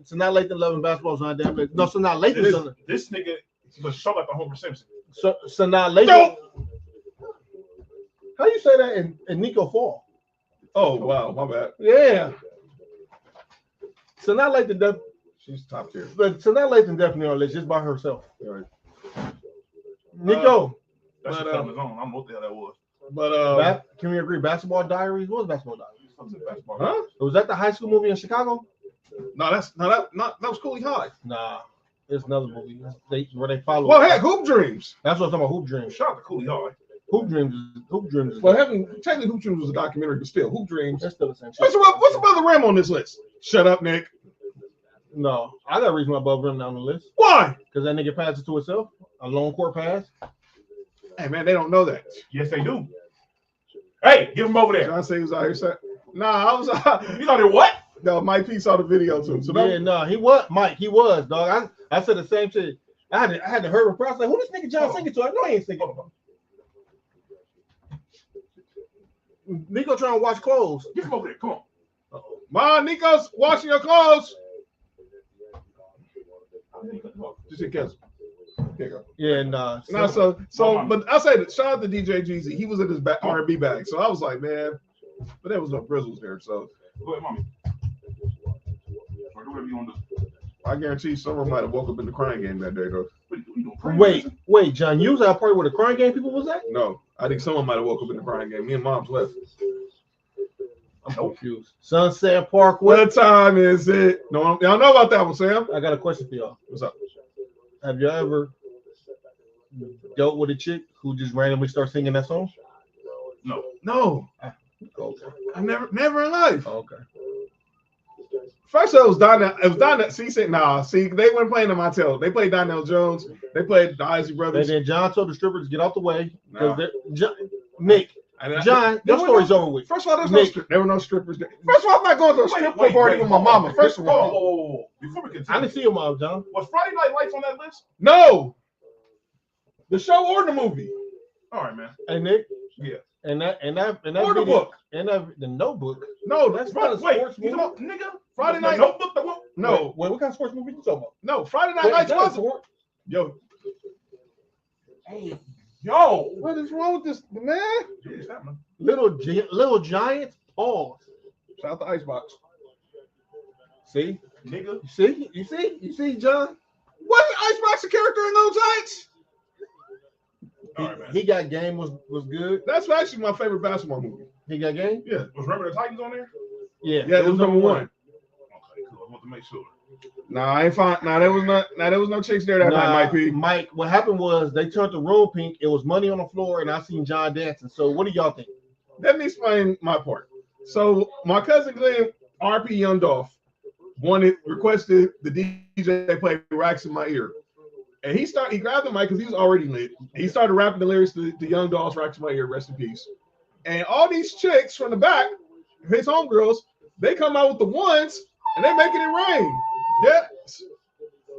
So not late than Love and Basketball is not damn late. No, so not late than This nigga was show like the Homer Simpson. so not late. Nope. How you say that in Nico Fall? Oh wow, my bad. Yeah. So not late than She's top tier. but so not late than definitely on list just by herself. All right. Nico, That shit But, fell on his own. I don't know what the hell that was. But can we agree? Basketball Diaries? What was Basketball Diaries? Basketball. huh? Was that the high school movie in Chicago? No, that was Cooley High. Nah, it's another movie. Where they follow. Well, heck, Hoop Dreams. That's what I'm talking about. Hoop Dreams. Shout out to Cooley High. Hoop Dreams is. Well, technically, Hoop Dreams was a documentary, but still, Hoop Dreams. That's still the same shit. What's above the rim on this list? Shut up, Nick. No, I got a reason why above rim down the list. Why? Because that nigga passed it to himself. A long court pass. Hey man, they don't know that. Yes, they do. Hey, give him over there. John said he was out here saying, "Nah, I was." You know what? No, Mike P saw the video too. So Yeah, no, he was Mike. He was dog. I said the same shit. I had to hurt him. I was like, "Who this nigga John singing to?" I know he ain't singing. Nico trying to wash clothes. Give him over there. Come on. Ma, Nico's washing your clothes. Just hit cancel. Here you go. Yeah, No, but I say that shout out to DJ Jeezy. He was in his R&B bag, so I was like, man, but there was no Grizzles there. So Go ahead, mommy. Or do whatever you want to do. I guarantee someone might have woke up in the crying game that day, though. Wait, John, you was at a party where the crying game people was at? No, I think someone might have woke up in the crying game. Me and Mom's left. I'm confused. Sunset Park. What time is it? No, y'all know about that one, Sam. I got a question for y'all. What's up? Have you ever dealt with a chick who just randomly starts singing that song? No. Okay. I never in life. Okay. First, it was Donnell. See, they weren't playing in my tail. They played Donnell Jones. They played the Isley Brothers. And then John told the strippers to get out the way. No. Nick, John, your story's over with. First of all, there were no strippers there. First of all, I'm not going to a strip club party with my mama. First of all. Whoa. Before we continue. I didn't see your mom, John. Was Friday Night Lights on that list? No. The show or the movie. All right, man. Hey, Nick. Yeah. And that or the book. And that the Notebook. No, that's not a sports movie. Nigga. Friday Night Notebook. No. Wait, what kind of sports movie you talking about? No, Friday Night Lights wasn't. Yo. Hey, yo, what is wrong with this, man? Little Giants. Pause. Shout out to Icebox. See, nigga. You see, John. Wasn't Icebox a character in Little Giants? He got game was good. That's actually my favorite basketball movie. He got game. Yeah. Was Remember the Titans on there? Yeah, it was number one. Okay, cool. I want to make sure. Nah, I ain't fine. Nah, there was no chicks there that night, Mike, what happened was they turned the room pink. It was money on the floor, and I seen John dancing. So what do y'all think? Let me explain my part. So my cousin Glenn, RP Young Dolph, requested the DJ play Racks in My Ear. And he grabbed the mic because he was already lit. He started rapping the lyrics to Young Dolph's Racks in My Ear, rest in peace. And all these chicks from the back, his homegirls, they come out with the ones and they making it rain. Yes.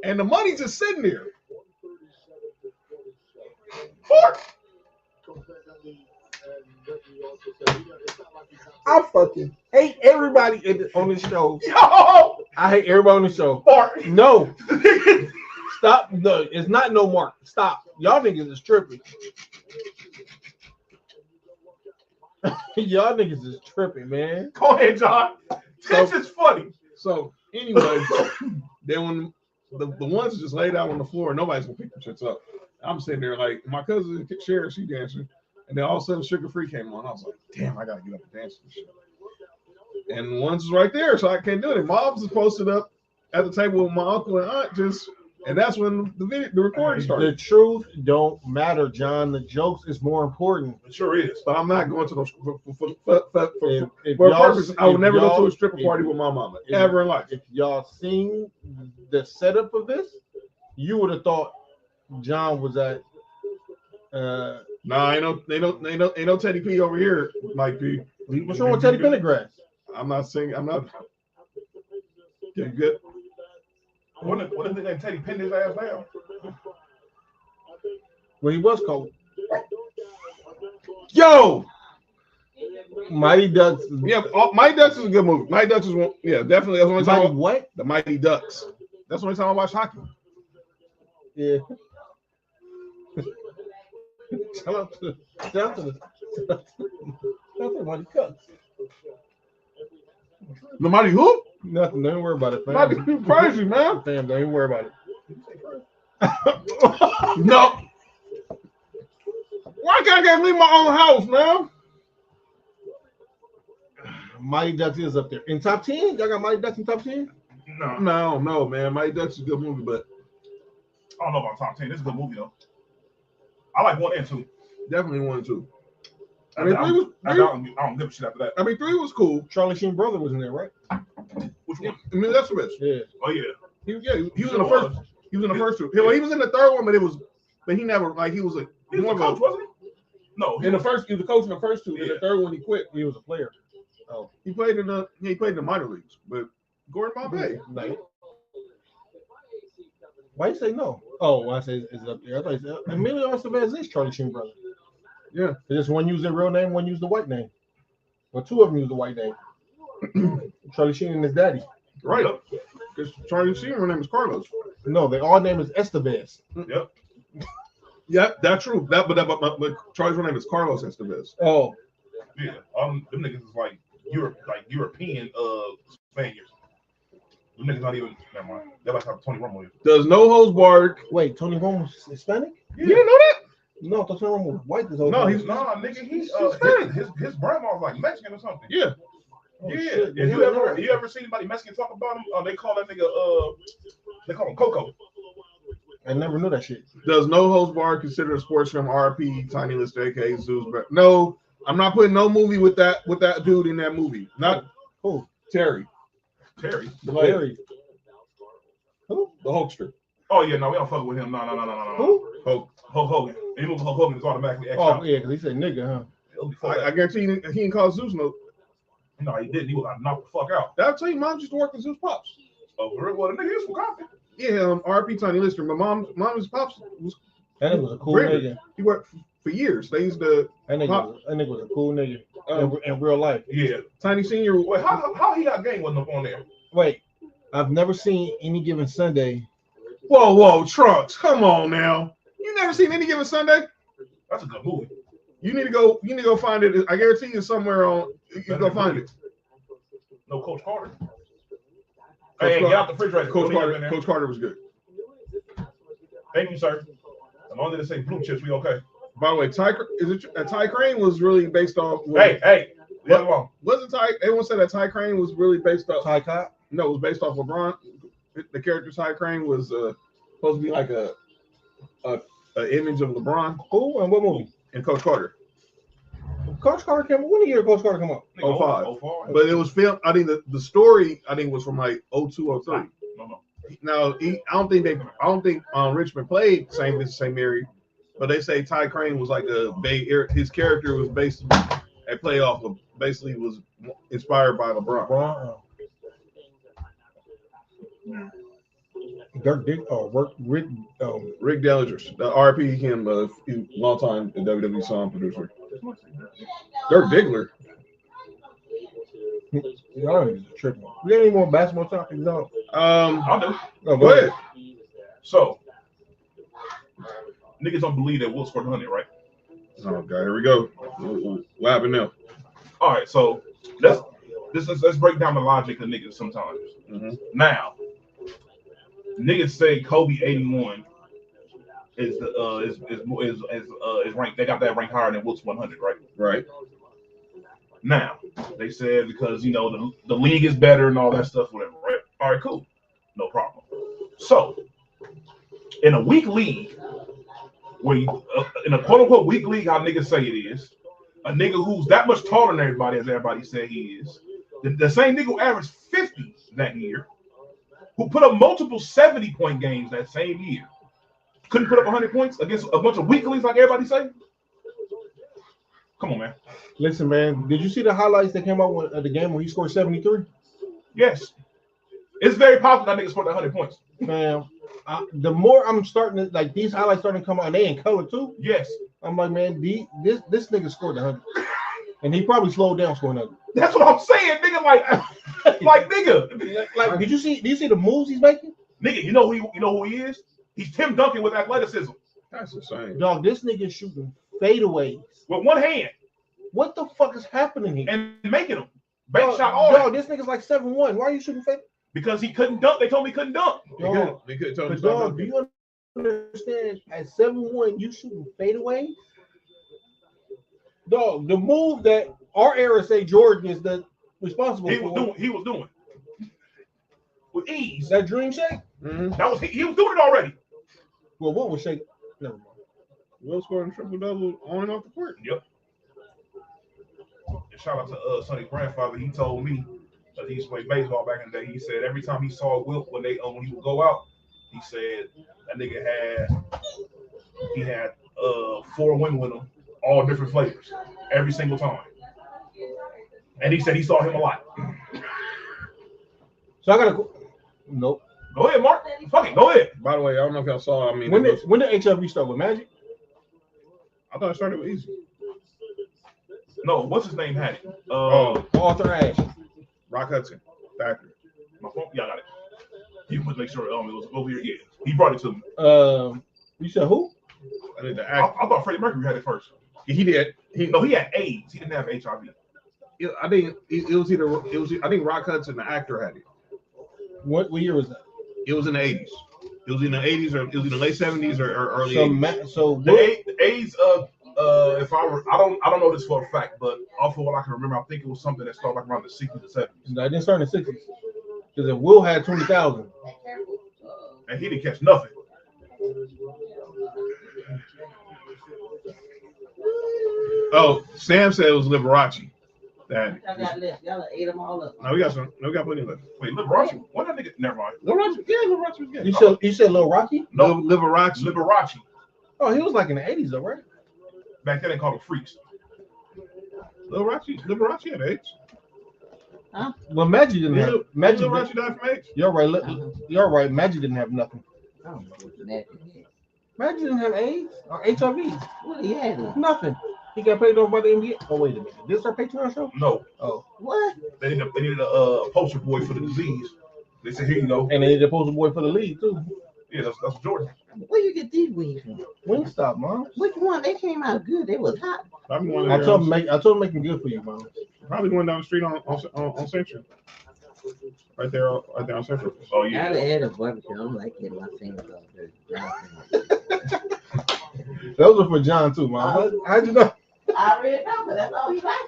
And the money's just sitting there. Fort. I fucking hate everybody on this show. Yo! I hate everybody on the show. Fort. No. Stop. No, it's not no mark. Stop. Y'all niggas is tripping. Y'all niggas is tripping, man. Go ahead, John. This is funny. So anyway, then when the ones just laid out on the floor, nobody's gonna pick them shits up. I'm sitting there like my cousin Cher, she dancing, and then all of a sudden Sugar Free came on. I was like, damn, I gotta get up and dance this shit. And one's right there, so I can't do it. Mom's is posted up at the table with my uncle and aunt, and that's when the recording started. The truth don't matter, John. The jokes is more important. It sure is. But I'm not going to those for a purpose. I would never go to a stripper party with my mama ever in life. If y'all seen the setup of this, you would have thought John was at. Nah, ain't no Teddy P over here, Mike P. What's wrong with Teddy Pendergrass? I'm not singing. I'm not. Yeah, good. What if they didn't Teddy pinned his ass down? When he was cold. Yo! Mighty Ducks. Yeah, Mighty Ducks is a good movie. Mighty Ducks is one. Yeah, definitely. That's the only time. What? The Mighty Ducks. That's the only time I watch hockey. Yeah. Shout out to the Mighty Ducks. The Mighty who? Nothing. Don't worry about it, fam. Mighty crazy, man. Fam, don't even worry about it. No. Why can't I leave my own house, man? Mighty Ducks is up there. In top 10? Y'all got Mighty Ducks in top 10? No, man. Mighty Ducks is a good movie, but I don't know about top 10. This is a good movie, though. I like 1 and 2. Definitely 1 and 2. I don't give a shit after that. I mean, 3 was cool. Charlie Sheen brother was in there, right? Which one? I mean, that's the best. Yeah. Oh yeah. He was in the first. He was in the first 2. Well, he was in the third one, but he never he was a He was a coach, wasn't he? No. In the first, he was the coach in the first 2. In the third one, he quit. He was a player. Oh, he played in the minor leagues, but Gordon Bombay. No. Why you say no? Oh, I say is it up there? I thought you said Emilio Estevez is Charlie Sheen brother. Yeah. Just one used their real name, one used the white name. Well, 2 of them used the white name. Charlie Sheen and his daddy. Right. Because Charlie Sheen, her name is Carlos. No, they all name is Estevez. Yep. Yeah, that's true. But Charlie's real name is Carlos Estevez. Oh, Yeah. Them niggas is like European Spaniards. Them niggas not even. Never mind. They like have Tony Romo. Does no holds barred. wait, Tony Romo's Hispanic? You didn't know that? No, I thought Tony Romo was white this whole No, time. he's Nah, nigga, he's Hispanic. his grandma's like Mexican or something. Yeah. Oh, Yeah. shit. If you ever seen anybody Mexican talk about him, they call that nigga they call him Coco. I never knew that shit. Does no holds barred consider a sports film RP Tiny List aka Zeus? But no, I'm not putting no movie with that dude in that movie. Not Who? Terry, Terry. the player, Terry. Who? the Hulkster. Oh yeah, no, we don't fuck with him. No. Who? Hulk. Hulk Hogan. Any movie Hulk Hogan is automatically X Oh, out. yeah, because he said nigga, huh? It'll be fuck I that. guarantee he didn't call Zeus no. No, he didn't. He was like knock the fuck out. I'll tell you, mom used to work with Zeus pops. Oh, for real? Well, the nigga is from Compton. Yeah, RP Tiny Lister. My mom's pops was That nigga was a cool Brandon. nigga. he worked for years. They used to That nigga was a cool nigga in real life. Yeah. Tiny Senior. Wait, how he got game wasn't up on there? Wait, I've never seen Any Given Sunday. Whoa, Trunks, come on now. You never seen Any Given Sunday? That's a good movie. You need to go find it. I guarantee you somewhere on. You can go find it. No, Coach Carter. Hey, get out the refrigerator. Coach Don't leave him in Carter. there. Coach Carter was good. Thank you, sir. As long as they say blue chips, we okay. By the way, Ty Crane was really based off. Hey, leave it alone. Wasn't Ty? Everyone said that Ty Crane was really based off. Ty Cobb. No, it was based off LeBron. The character Ty Crane was supposed to be like a image of LeBron Who and what movie? and Coach Carter. Coach Carter came. When year Coach Carter come up? 05. 05. But it was filmed. I think the story was from like 02, 03. No. Now I don't think Richmond played St. Mary, but they say Ty Crane was like a Bay Area. His character was based at playoff. Basically, was inspired by LeBron. LeBron. Dirk Dick. Rick. Rick Dellinger, the RP him, long time WWE song producer. Dirk Diggler. Y'all is tripping. We got any more basketball topics on? I'll do. Oh, Go ahead. So, niggas don't believe that Will scored 100, right? Oh God, here we go. What happened now? All right, so let's break down the logic of niggas sometimes. Mm-hmm. Now, niggas say Kobe 81 is ranked. They got that ranked higher than Wilt's 100, right? Right. Now, they said because the league is better and all that stuff, whatever, right? All right, cool, no problem. So, in a weak league, where in a quote unquote weak league, how niggas say it is, a nigga who's that much taller than everybody, as everybody said he is, the same nigga who averaged 50 that year, who put up multiple 70-point games that same year, couldn't put up 100 points against a bunch of weaklings like everybody say? Come on, man. Listen, man. Did you see the highlights that came out at the game where he scored 73? Yes. It's very possible that nigga scored 100 points. Man, the more I'm starting to like these highlights starting to come out, and they in color too. Yes. I'm like, man, this nigga scored 100, and he probably slowed down scoring 100. That's what I'm saying, nigga. Like nigga. Like, do you see the moves he's making? Nigga, you know who he is? He's Tim Duncan with athleticism. That's insane. Dog, this nigga shooting fadeaways. With one hand. What the fuck is happening here? And making them. Bank Dog, shot all that. this nigga's like 7'1". Why are you shooting fade? Because he couldn't dunk. They told me he couldn't dunk. Dog, They could tell him but to stop dog, do dunking. you understand? At 7'1", you shooting fadeaways? Dog, the move that our era say Jordan is the responsible He for. was doing. With ease. That dream shake? Mm-hmm. That was he was doing it already. Well, what was shake? Never mind. Will scoring triple double on and off the court. Yep. And shout out to Sonny's grandfather. He told me that he used to play baseball back in the day. He said every time he saw Wilt when he would go out, he said that nigga had 4 women with him, all different flavors, every single time. And he said he saw him a lot. So I gotta. Nope. Go ahead, Mark. Fuck it. Go ahead. By the way, I don't know if y'all saw. I mean, When did HLB start with Magic? I thought it started with Easy. No, what's his name had it? Arthur Ashe. Rock Hudson, the actor. My phone, yeah, I got it. He would make sure it was over here. Yeah, he brought it to me. You said who? I think the I actor. thought Freddie Mercury had it first. He did. He had AIDS. He didn't have HIV. I think it was either I think Rock Hudson, the actor, had it. What year was that? It was in the 80s. It was in the 80s, or it was in the late 70s or early So 80s. The AIDS. If I don't know this for a fact, but off of what I can remember, I think it was something that started like around the 60s or 70s. I didn't start in the 60s. Because if Will had 20,000. And he didn't catch nothing. Oh, Sam said it was Liberace. That Y'all got left. Y'all ate them all up. no, we got some. No, we got plenty left. Wait, Liberace? What that nigga? Never mind. Liberace, yeah, Liberace was good. You said Lil Rocky? No, Liberace. Liberace. Oh, he was like in the 80s though, right? Back then they called them freaks. Liberace had AIDS. Well, Magic didn't have. Magic. Liberace died from AIDS. You're right. You're right. Magic didn't have nothing. I don't know what that is. Magic didn't have AIDS or HIV. What he had? Nothing. He got paid off by the NBA. Oh, wait a minute. This is our Patreon show? No, Oh. What? they needed a poster boy for the disease. They said, here you go. And they the poster boy for the league, too. Yeah, that's Jordan. Where you get these weeds from? Wingstop, Mom. Which one? They came out good. They was hot. Probably one I told him make them good for you, Mom. Probably going down the street on Central. Right there on Central. Oh I yeah. had a barbecue. I'm like getting my fingers off there. Those are for John, too, Mom. How'd you know? I already know, but that's all he likes.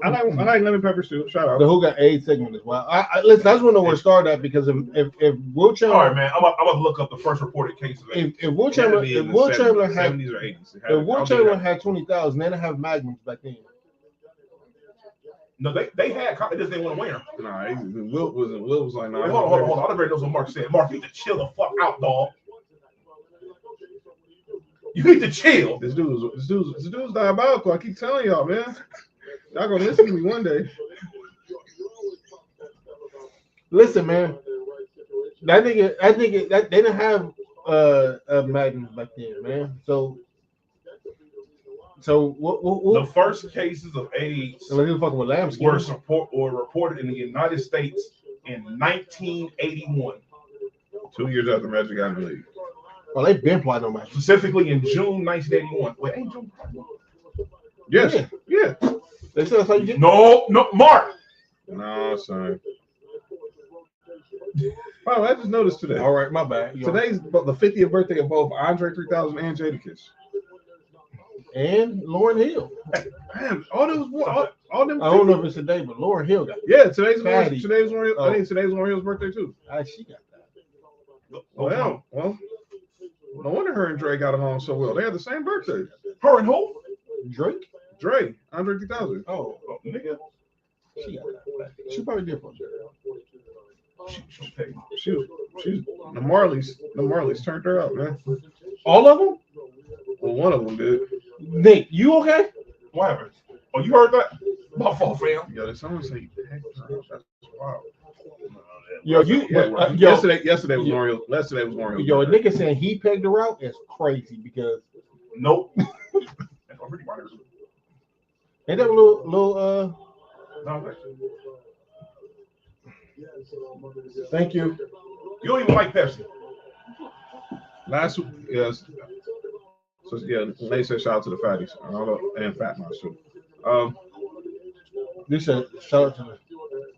I like lemon pepper stew. Shout out. The Who Got AIDS segment as well. Listen, I just want to know where to start at because if Will Chamberlain, All right, man. I'm about to look up the first reported case of AIDS. if Will Chamberlain, if Will Chamberlain had 70s or 80s. if Will Chamberlain had 20,000, they didn't have magnums back then. No, they had. They just didn't want to wear them. Nah, Will was like, nah. Wait, hold on. I read those what Mark said. Mark, you need to chill the fuck out, dog. You need to chill. This dude's diabolical. I keep telling y'all, man. Y'all gonna listen to me one day. Listen, man, that nigga, they didn't have magnums back then, man. So what? The first cases of AIDS He was fucking with lambskin. were reported in the United States in 1981. 2 years after Magic got in the league. Oh, they been plotting on Magic. Specifically in June 1981. Wait, ain't June? Yes. Yeah. They said that's how you get. No, Mark. No, son. Wow, I just noticed today. All right, my bad. Today's the 50th birthday of both Andre 3000 and Jadakiss. And Lauryn Hill. Man, all them. I don't know if it's today, but Lauryn Hill got it. Yeah, today's Fatty. Lauryn Hill. Oh. I think today's Lauryn Hill's birthday too. She got that. Well, no wonder her and Dre got along so well. They had the same birthday. Her and who? Drake? Dre, Andre 3000. Oh, Nigga. she got that. She probably did for She's the Marleys turned her out, man. all of them? Well, one of them did. Nick, you okay? What happened? Oh, you heard that? My fault, fam. Yeah, did someone say that's wild. Yo, Yesterday was Lauryn Hill. Yesterday was Lauryn Hill. Yo, a nigga saying he pegged her out is crazy because Nope. ain't that a little No, thank you. you don't even like Pepsi. Last week, yes. So yeah, they said shout out to the fatties and Fat Mouse too. This shout out to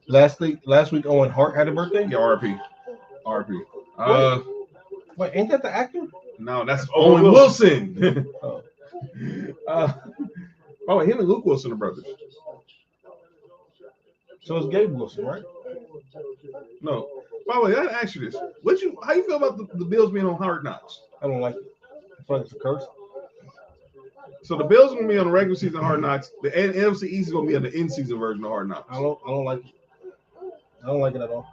the last week Owen Hart had a birthday. Yeah, RP. Wait, ain't that the actor? No, that's Owen Wilson. Oh. Him and Luke Wilson are brothers. So it's Gabe Wilson, right? No. By the way, I asked you this. How you feel about the Bills being on Hard Knocks? I don't like it. I feel like it's a curse. So the Bills are gonna be on the regular season of Hard Knocks. The NFC East is gonna be on the in-season version of Hard Knocks. I don't like it. I don't like it at all.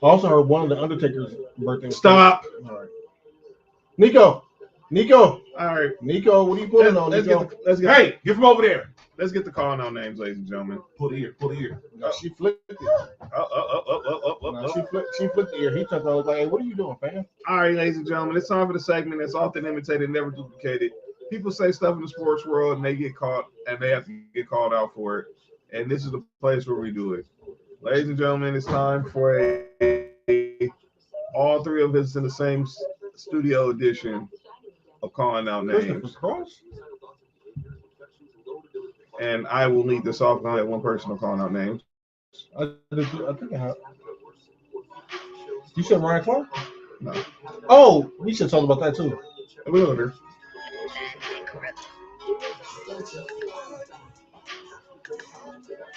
I also heard one of the Undertaker's birthday. Stop. All right. Nico. All right. Nico, what are you pulling on, Nico? Hey, get from over there. Let's get the calling out names, ladies and gentlemen. Pull the ear. No, she flipped it. No, she flipped the ear. He took over like, hey, what are you doing, fam? All right, ladies and gentlemen, it's time for the segment that's often imitated, never duplicated. people say stuff in the sports world and they get caught and they have to get called out for it. And this is the place where we do it. Ladies and gentlemen, it's time for all three of us in the same studio edition of calling out names. And I will lead this off. I have one person of calling out names. I think I have. You said Ryan Clark? No. Oh, we should talk about that too. A little bit.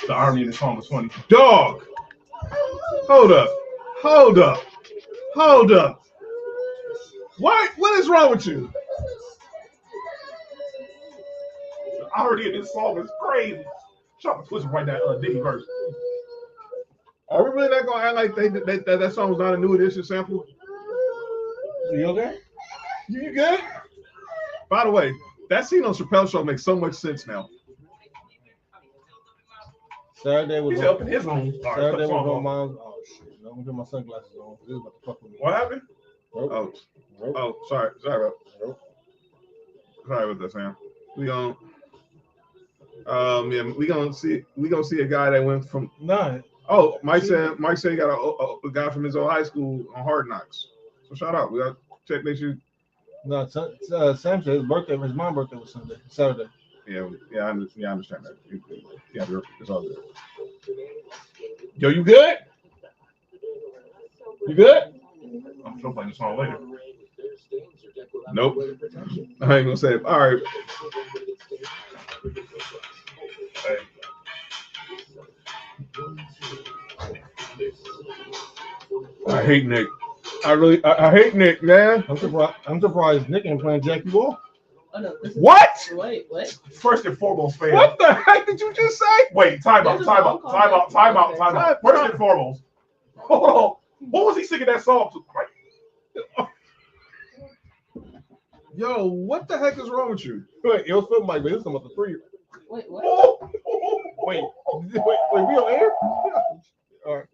The irony of the song was funny. Dog! Hold up. Hold up. Hold up. What is wrong with you? The irony of this song is crazy. Shut up, twist right that Diddy verse. Are we really not gonna act like that song was not a new edition sample? You okay? You good? By the way, that scene on Chappelle's show makes so much sense now. Saturday was He's up in his room. Saturday was on mom's. Oh shit! No, I'm gonna get my sunglasses on. This is about to fuck with me. What happened? Nope. Oh, sorry about that, Sam. We gonna see a guy that went from None. Oh, Mike said he got a guy from his old high school on Hard Knocks. So shout out. We got to check this shit. No, Sam said his mom's birthday was Saturday. Yeah, I understand that. Yeah, it's all good. Yo, you good? You good? I'm still playing the song later. Nope. I ain't gonna say it. All right. Hey. I hate Nick. I hate Nick, man. I'm surprised Nick ain't playing Jackie Wall. Oh, no, What? Wait, what? First and foremost, fam. What the heck did you just say? Wait, time out. First and foremost. Hold on. What was he singing that song to? Yo, what the heck is wrong with you? Wait, it was something like this. About the 3. Wait, what? Wait, we on air? All right.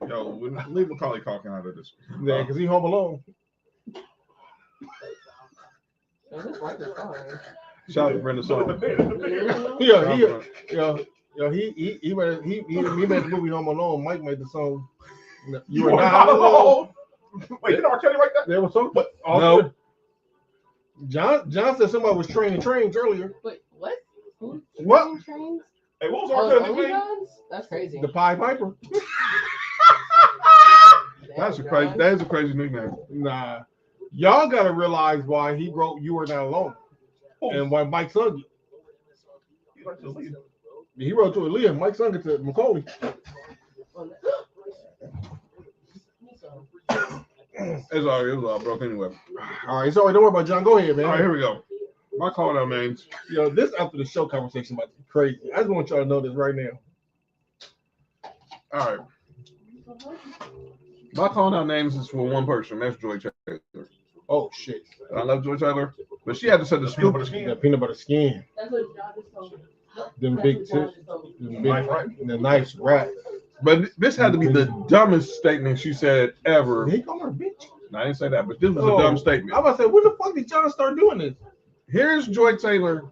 Yo, leave Macaulay Culkin out of this. Yeah, because he home alone. Shout out to Brenda Song. He made the movie Home Alone. Mike made the song. You are not alone. Wait, did R. Kelly write that? There was something. But No. John said somebody was training trains earlier. Wait, what? What? Trains? Hey, what was Oh, R. Kelly's name? OnlyFans? That's crazy. The Pied Piper. That's a crazy nickname. Nah. Y'all gotta realize why he wrote "You Are Not Alone" and why Mike sung it. He wrote to Aaliyah. Mike sung it to Macaulay. It's all broke anyway. All right, sorry. Don't worry about John. Go ahead, man. All right, here we go. My call out names. Yo, this after the show conversation about to be crazy. I just want y'all to know this right now. All right. My calling out names is for one person. That's Joy Taylor. Oh shit! I love Joy Taylor, but she had to set the Peanut butter stupid. skin. That peanut butter skin, That's what John just told me. them That's big what John tits, just told me. them Nice, big, right? and the nice rat. But this had to be the dumbest statement she said ever. He called her a bitch. No, I didn't say that, but this was Oh, a dumb I statement. was about to say, when the fuck did John start doing this? Here's Joy Taylor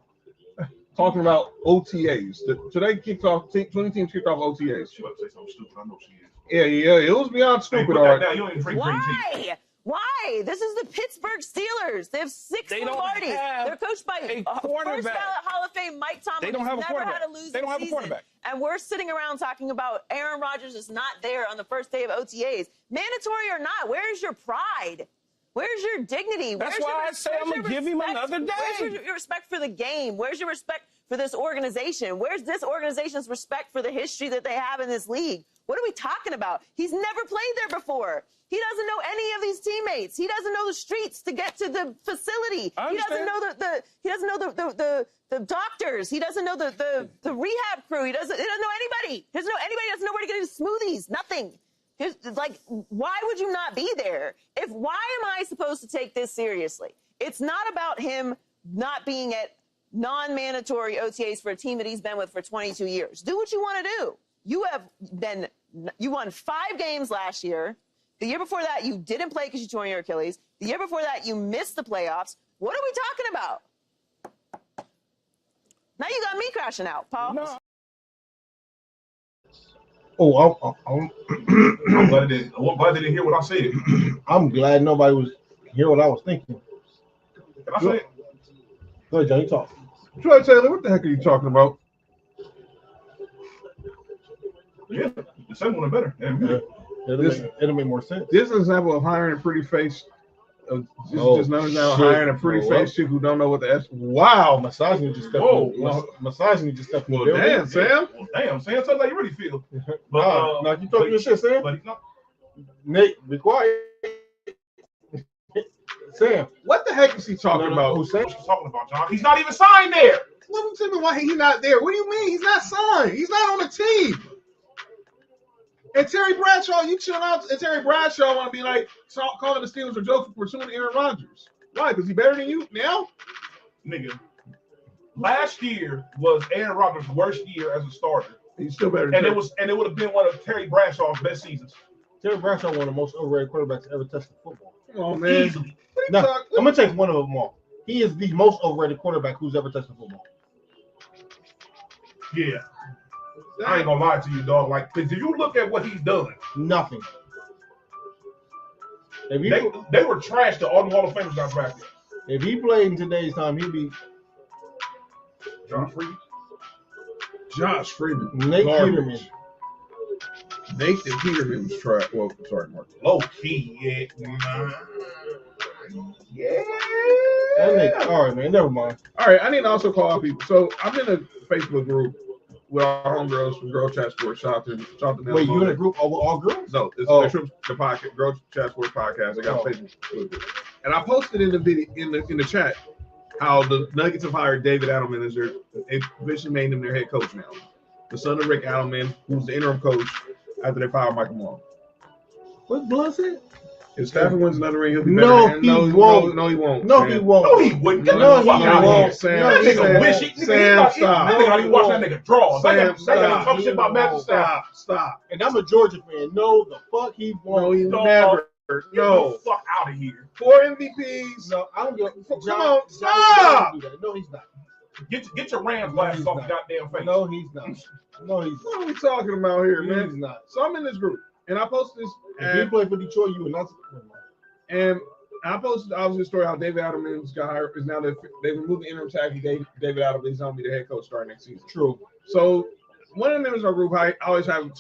talking about OTAs. Today kicked off. 20 teams kicked off OTAs. She about to say something stupid. I know she is. Yeah. It was beyond Hey, stupid. put All that right. down. You don't even drink green tea. Why? Why? This is the Pittsburgh Steelers. They have 6 They don't Lombardies. have They're coached by a first quarterback. ballot Hall of Fame Mike Tomlin. They don't have a who's never quarterback. had a losing They don't have a season. quarterback. And we're sitting around talking about Aaron Rodgers is not there on the first day of OTAs. Mandatory or not, where's your pride? Where's your dignity? That's Where's why your I say where's I'm gonna your give him respect? another day. Where's your respect for the game? Where's your respect for this organization? Where's this organization's respect for the history that they have in this league? What are we talking about? He's never played there before. He doesn't know any of these teammates. He doesn't know the streets to get to the facility. I He doesn't understand. know he doesn't know the doctors. He doesn't know the rehab crew. He doesn't know anybody. He doesn't know anybody. He doesn't know where to get his smoothies. Nothing. It's like, why would you not be there? Why am I supposed to take this seriously? It's not about him not being at non-mandatory OTAs for a team that he's been with for 22 years. Do what you want to do. You won 5 games last year. The year before that, you didn't play because you tore your Achilles. The year before that, you missed the playoffs. What are we talking about? crashing out, Paul. No. Oh, I'm glad they didn't hear what I said. I'm glad nobody was hear what I was thinking. Can I say it? Go ahead, Johnny, talk. Troy Taylor, what the heck are you talking about? Yeah, the second one is better. Yeah. It'll make more sense. This is an example of hiring a pretty face. Just another example of shit. hiring a pretty face chick who don't know what the S. Wow. Misogyny just stepped Whoa. in. Misogyny just stepped in. Well, the building. damn, Sam. Well, damn, Sam, tell me how you really feel. But now you talking your shit, Sam. But he's not. Nate, be quiet. Sam, What the heck is he talking about? Who's Sam? What you talking about, John? He's not even signed there. Let me tell me why he's not there. What do you mean? He's not signed. He's not on the team. And Terry Bradshaw, you chill out. And Terry Bradshaw want to be like calling the Steelers a joke for pursuing Aaron Rodgers. Why? Because he better than you now? Nigga, last year was Aaron Rodgers' worst year as a starter. He's still better than And Terry. it would have been one of Terry Bradshaw's best seasons. Terry Bradshaw, one of the most overrated quarterbacks ever touched the football. Come on, man. Easily. What are you Now, talking? I'm gonna take one of them all. He is the most overrated quarterback who's ever touched the football. Yeah. I ain't gonna lie to you, dog. Like, cause if you look at what he's done, Nothing. If he, they were trash to all the Hall of Famers got drafted. if he played in today's time, he'd be John Freed. Josh Freeman. Nate Garbage. Peterman. Nathan Peterman was trash. Well, sorry, Mark. Low key, yeah. That nigga, all right, man. Never mind. All right, I need to also call out people. So I'm in a Facebook group with our homegirls from Girl Chat Sports. Shout out to them. Wait, you in a group all girls? No, it's Oh. the podcast, Girl Chat Sports podcast. I got a Facebook group. And I posted in the video in the chat how the Nuggets have hired David Adelman as they officially made him their head coach now. The son of Rick Adelman, who's the interim coach after they fired Michael Malone. What Blunt said? If Stafford wins another ring, he'll be better. No, And he won't. No, he won't. No, Sam. he won't. No, he wouldn't. Get No, the fuck he out of here. won't. Sam, That nigga Sam, wish he. Sam, That stop. nigga watch that nigga draw. Sam, That nigga talk stop. shit about Matthew Stafford. Stop. And I'm a Georgia fan. No, the fuck he won't. No, he No, never. Get No. the fuck out of here. 4 MVPs. No, I don't get. Come John, on, John stop. doesn't do that. No, he's not. Get your Rams No, glasses he's off not. your goddamn face. No, he's not. No, he's not. What are we talking about here, He's man? not. So I'm in this group, and I posted this, If you and, play for Detroit, you would not. and I posted obviously a story how David Adelman's got hired is now they removed the interim tag. David Adelman is going to be the head coach starting next season. True. So one of the members of our group, I always have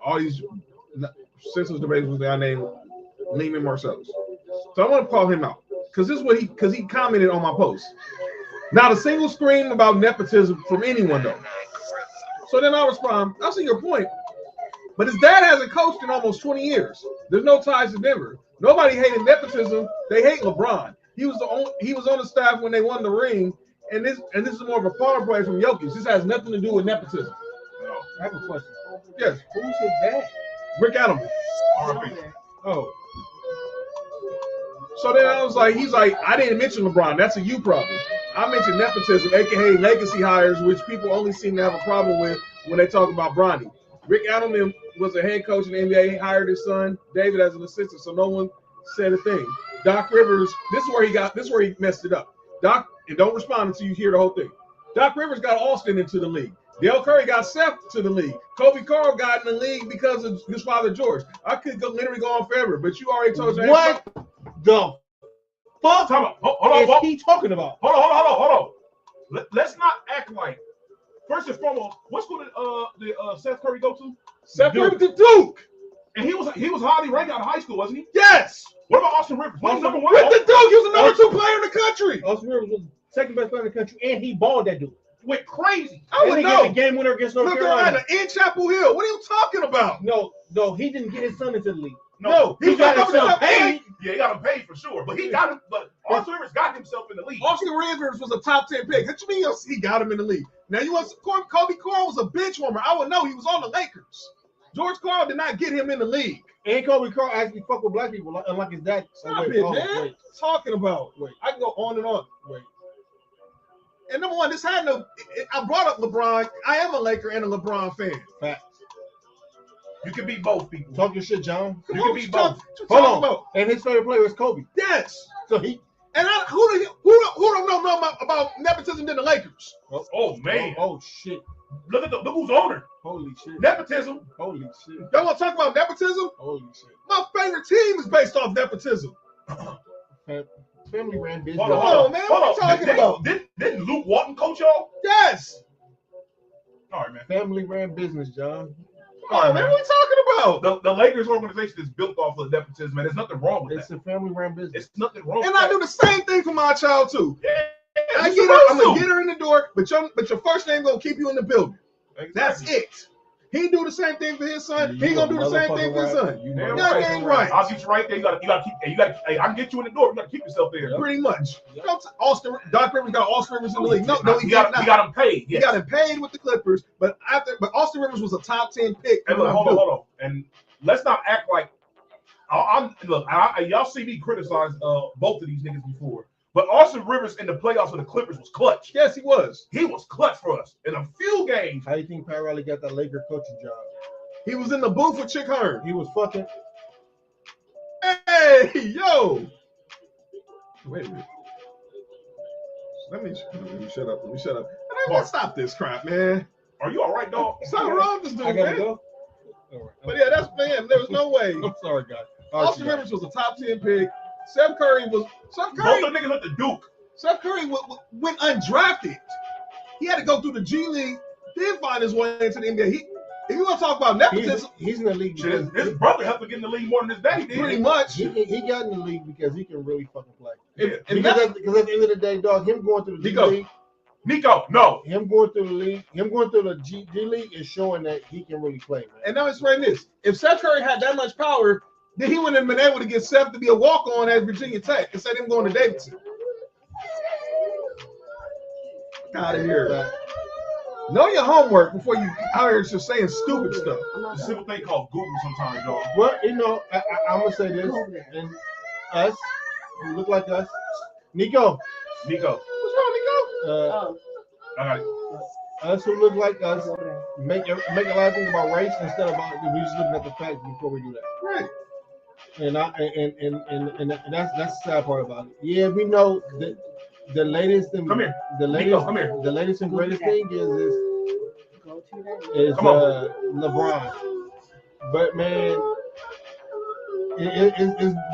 all these senseless debates with their name, Lehman Marcellus. So I want to call him out because this is what he commented on my post. Not a single scream about nepotism from anyone though. So then I respond, I see your point, but his dad hasn't coached in almost 20 years. There's no ties to Denver. Nobody hated nepotism. They hate LeBron. He was on the staff when they won the ring, and this is more of a power play from Jokic. This has nothing to do with nepotism. I have a question. Yes, Who's his dad? Rick Adelman. R.I.P. Oh, So then I was like, he's like, I didn't mention LeBron. That's a you problem. I mentioned nepotism, aka legacy hires, which people only seem to have a problem with when they talk about Bronny. Rick Adelman was a head coach in the NBA. He hired his son David as an assistant, so no one said a thing. Doc Rivers, this is where he messed it up. Doc, and don't respond until you hear the whole thing. Doc Rivers got Austin into the league. Dale Curry got Seth to the league. Kobe Carl got in the league because of his father George. I could literally go on forever, but you already told your what the fuck Time out. Hold is on. he talking about? Hold on. Let's not act like. First and foremost, what school did Seth Curry go to? Seth Curry to Duke. And he was highly ranked out of high school, wasn't he? Yes. What about Austin Rivers? Wasn't he number one? With the Duke, he was the number 2 player in the country. Austin Rivers was the second best player in the country, and he balled that dude. Went crazy. I would And he know. got a game winner against North North Carolina. Carolina in Chapel Hill. What are you talking about? No, he didn't get his son into the league. No, he got himself paid. Yeah, he got him paid for sure. But he got him. But Austin Rivers got himself in the league. Austin Rivers was a top 10 pick. What you mean he got him in the league? Now you want Kobe Carl was a bench warmer. I would know he was on the Lakers. George Karl did not get him in the league. And Kobe Carl actually fuck with black people, unlike his dad. Stop it, man. Wait. Talking about. Wait. I can go on and on. Wait. And number one, this had no. I brought up LeBron. I am a Laker and a LeBron fan. Facts. You can be both people. Talk your shit, John. You can be both. Hold on. About? And his favorite player is Kobe. Yes. So he And who don't know about nepotism than the Lakers? Oh man. Oh shit. Look who's owner. Holy shit. Nepotism. Holy shit. Y'all want to talk about nepotism? Holy shit. My favorite team is based off nepotism. Family ran business. Hold on, man. Hold What on. are you talking about? Didn't Luke Walton coach y'all? Yes. All right, man. Family ran business, John. Come on, man. What are we talking about? The Lakers organization is built off of nepotism, and there's nothing wrong with It's that. a family ran business. It's nothing wrong And with I that. do the same thing for my child too. Yeah, I you're get her, I'm supposed gonna to. get her in the door, but your first name gonna keep you in the building. That's Exactly. it. He do the same thing for his son. You He gonna do the same thing for his motherfucking son. right. You Damn Y'all right. ain't right. I'll get you right there. You gotta keep. Hey, I can get you in the door. You gotta keep yourself there. Pretty much. Yep. Doc Rivers got Austin Rivers in the league. No, he he got got him paid. He Yes. got him paid with the Clippers, but Austin Rivers was a top 10 pick. And look, hold on. And let's not act like y'all see me criticize both of these niggas before. But Austin Rivers in the playoffs with the Clippers was clutch. Yes, he was. He was clutch for us in a few games. How do you think Pat Riley got that Laker coaching job? He was in the booth with Chick Hearn. He was fucking. Hey, yo. Wait a minute. Let me shut up. Let me shut up. Let's stop this crap, man. Are you all right, dog? Something wrong with this dude, I gotta man. go. All right. But yeah, there was no way. I'm sorry, guys. Austin Rivers was a top 10 pick. Steph Curry. Both of the niggas went to Duke. Steph Curry went undrafted. He had to go through the G League, then find his way into the NBA. If you want to talk about nepotism, He's in the league because His brother helped him get in the league more than his daddy did. pretty much. he got in the league because he can really fucking play. And Because at the end of the day, dog, him going through the G Nico. League, Nico, no. him going through the league, him going through the G League is showing that he can really play, man. And now it's right this. If Steph Curry had that much power, then he wouldn't have been able to get Steph to be a walk-on at Virginia Tech instead of him going to Davidson. Out of here. Know your homework before you out here just saying stupid stuff. A simple thing called Google sometimes, y'all. Well, you know, I'm gonna say this, and us, who look like us, Nico, Nico, What's wrong, Oh, I got it. us who look like us, make a lot of things about race instead of we just looking at the facts before we do that. Nico? Right. And that's the sad part about it. Yeah, we know that the latest and Come here. the latest Nico, come here. the latest and greatest thing go to that. is Come on. LeBron. But man, it's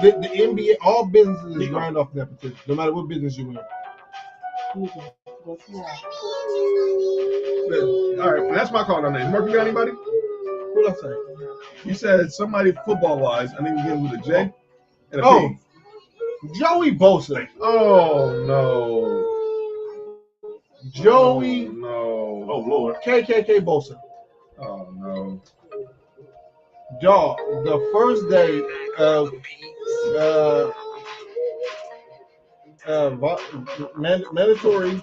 the NBA. All businesses is Nico. run off nepotism, no matter what business you in. Go to that. Good. All right, that's my call on that. Mark, you got anybody? What I say? You said somebody football-wise. I think you begin with a J and a Oh, P. Joey Bosa. Oh, no. Joey No. Oh, Lord. KKK Bosa. Oh, no. Dog, the first day of mandatory,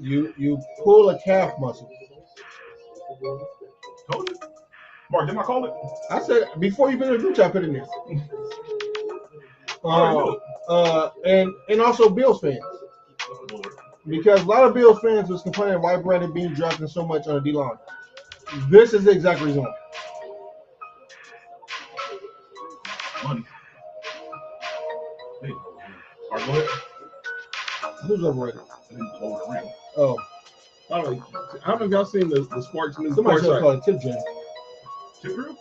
you pull a calf muscle. Told you. Mark, didn't I call it? I said before you put it in the group chat, put it in there. And also Bills fans, Oh, Lord. because a lot of Bills fans was complaining why Brandon Bean dropping so much on the D line. This is the exact reason. Money. Hey. All right, go ahead. Who's overrated? Over the ring. Oh, I don't know if y'all seen the sports news. somebody Sports should site. call it Tip Jam. Chip Crew?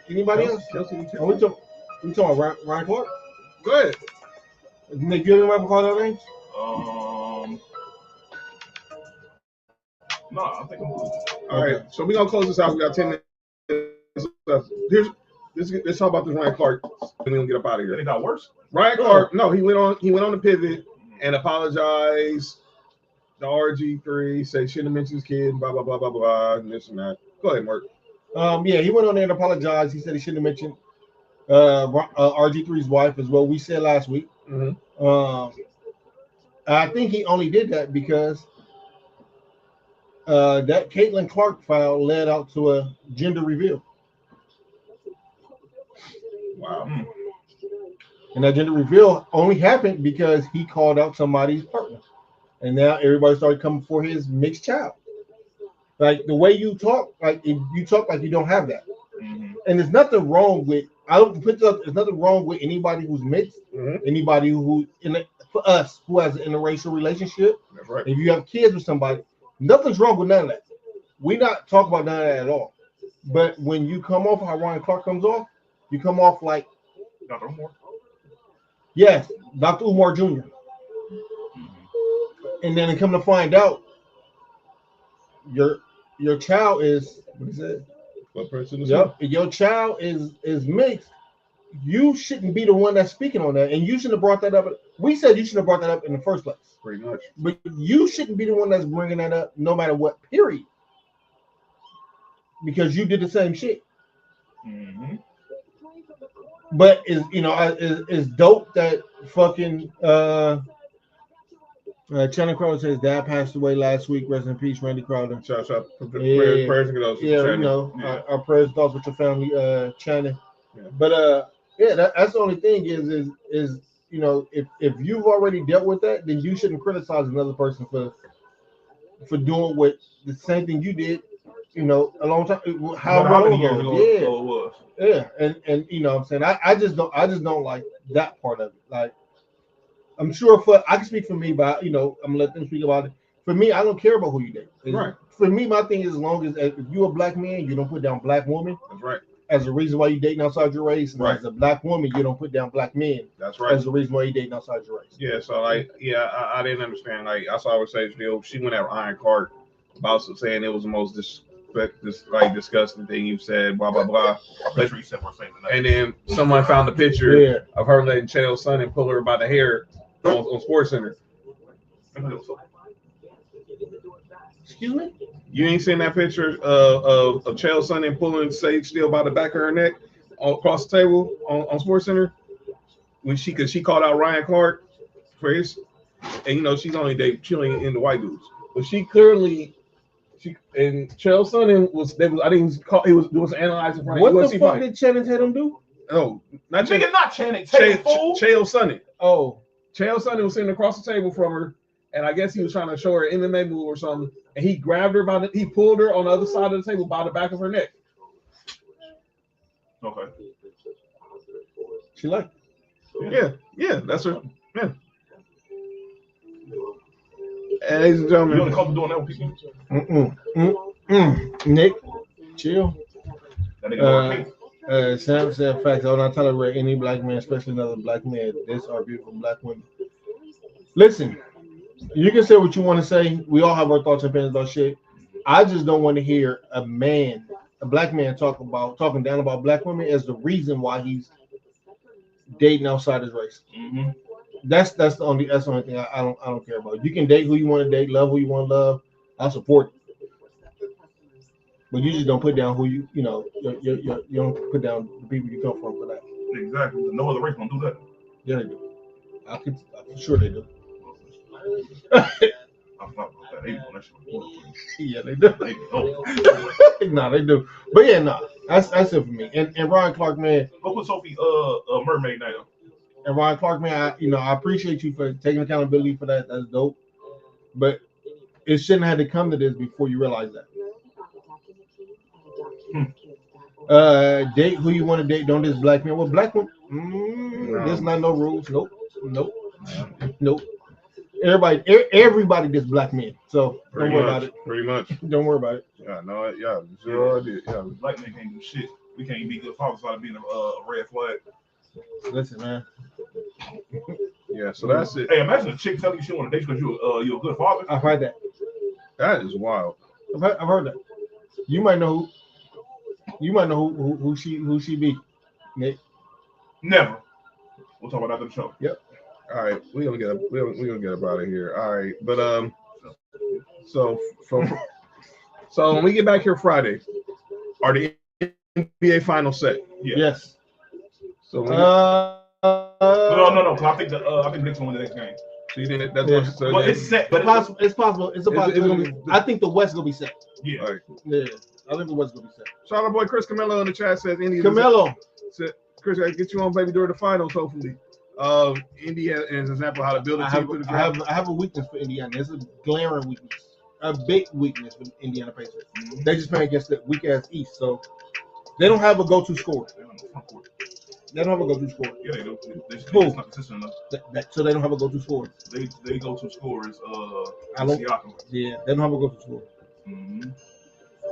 Anybody else? Kelsey, Are we talking about Ryan Clark? Go ahead. Nick, you ever call that name? No, I think I'm good. All right, so we're gonna close this out. We got 10 minutes left. Let's talk about this Ryan Clark, and we're gonna get up out of Then it here. got worse. Ryan Clark, no, he went on the pivot and apologized to RG3, said shouldn't have mentioned his kid, blah blah blah blah blah, and this and that. Go ahead, Mark. Yeah, he went on there and apologized. He said he shouldn't have mentioned RG3's wife as well. We said last week. Mm-hmm. I think he only did that because that Caitlin Clark file led out to a gender reveal. Wow. And that gender reveal only happened because he called out somebody's partner. And now everybody started coming for his mixed child. Like the way you talk, like if you talk like you don't have that. Mm-hmm. and there's nothing wrong with. I don't put up. There's nothing wrong with anybody who's mixed, anybody who for us who has an interracial relationship. That's right. If you have kids with somebody, nothing's wrong with none of that. We not talking about none of that at all. But when you come off how Ryan Clark comes off, you come off like Dr. Umar. yes, Dr. Umar Jr. And then come to find out, your child is what is it? What person is Yep, your child is mixed. You shouldn't be the one that's speaking on that, and you shouldn't have brought that up. We said you should have brought that up in the first place. Pretty much. But you shouldn't be the one that's bringing that up, no matter what. Period. Because you did the same shit. Mm-hmm. But is dope that fucking Channing Crowder says dad passed away last week. Rest in peace, Randy Crowder. Shout out. Yeah. Prayers and those. Yeah, Channing. you know, our prayers thoughts with your family, Channing. Yeah. But yeah, that's the only thing is you know, if you've already dealt with that, then you shouldn't criticize another person for doing what the same thing you did, you know, a long time. How many years ago Yeah, it was? yeah, and you know what I'm saying, I just don't like that part of it. Like, I'm sure I can speak for me, but you know, I'm gonna let them speak about it. For me, I don't care about who you date. Right. For me, my thing is, as long as if you're a black man, you don't put down black woman. That's right. As a reason why you dating outside your race, and right. As a black woman, you don't put down black men. That's right. As a reason why you dating outside your race. Yeah, so like, yeah, I didn't understand. Like, I saw her say, she went at Ryan Clark about saying it was the most disgusting thing you've said, blah blah blah. But you said we're saying that. And then someone found the picture of her letting Chael Sonnen pull her by the hair on Sports Center. Excuse me? You ain't seen that picture of Chael Sonnen pulling Sage Steele by the back of her neck across the table on Sports Center when she called out Ryan Clark for his, and you know she's only into white dudes, but she clearly and Chael Sonnen was I think it was analyzing for what the fuck did Channing Tatum do? Oh, not Channing Tatum. Chael Sonnen. Oh, Chael Sonnen was sitting across the table from her, and I guess he was trying to show her an MMA move or something. And he grabbed her he pulled her on the other side of the table by the back of her neck. Okay. She liked it. Yeah, that's her. Yeah. And ladies and gentlemen, you want to come doing that with people? Nick, chill. That nigga Sam said facts. I will not tolerate any black man, especially another black man. This are beautiful black women. Listen. You can say what you want to say. We all have our thoughts and opinions about shit. I just don't want to hear a black man talking down about black women as the reason why he's dating outside his race. Mm-hmm. That's the only thing I don't care about. You can date who you want to date, love who you want to love. I'll support it. But you just don't put down who you don't put down the people you come from for that. Exactly. No other race gonna do that. Yeah, they do. I'm sure they do. Yeah, they do. No, they do. But yeah, no, that's it for me. And Ryan Clark, man. Go put Sophie Mermaid now. And Ryan Clark, man, I appreciate you for taking accountability for that. That's dope. But it shouldn't have to come to this before you realize that. Date who you want to date. Don't this black man. Well, black one. There's not no rules. Nope. Everybody gets black men, so don't worry about it. Pretty much. Don't worry about it. Yeah, no, yeah, zero idea. Yeah, black men can't do shit. We can't be good fathers without being a red flag. Listen, man. Yeah, so that's it. Hey, imagine a chick telling you she want to date because you're a good father. I've heard that. That is wild. I've heard that. You might know who she be, Nick. Never. We'll talk about that in the show. Yep. All right, we're gonna get up out of here. All right, but so when we get back here Friday, are the NBA finals set? Yeah. Yes. So no. I think the Knicks will win the next game. So you think that's but it's set. But it's possible. It's a possibility. I think the West gonna be set. Yeah. Right. Yeah. I think the West gonna be set. Shout out boy Chris Camelo in the chat says India. Camelo. Chris, I get you on baby during the finals hopefully. India as an example how to build a team for the draft. I have a weakness for Indiana. There's a glaring weakness, a big weakness for Indiana Pacers. They just playing against the weak ass East. So They don't have a go-to scorer. They don't have a front court. They don't have a go-to scorer. Yeah, they do. They Who? just not consistent enough. So they don't have a go-to scorer. They go to scorers. I don't. Siakam. Yeah, they don't have a go-to scorer. Mm-hmm.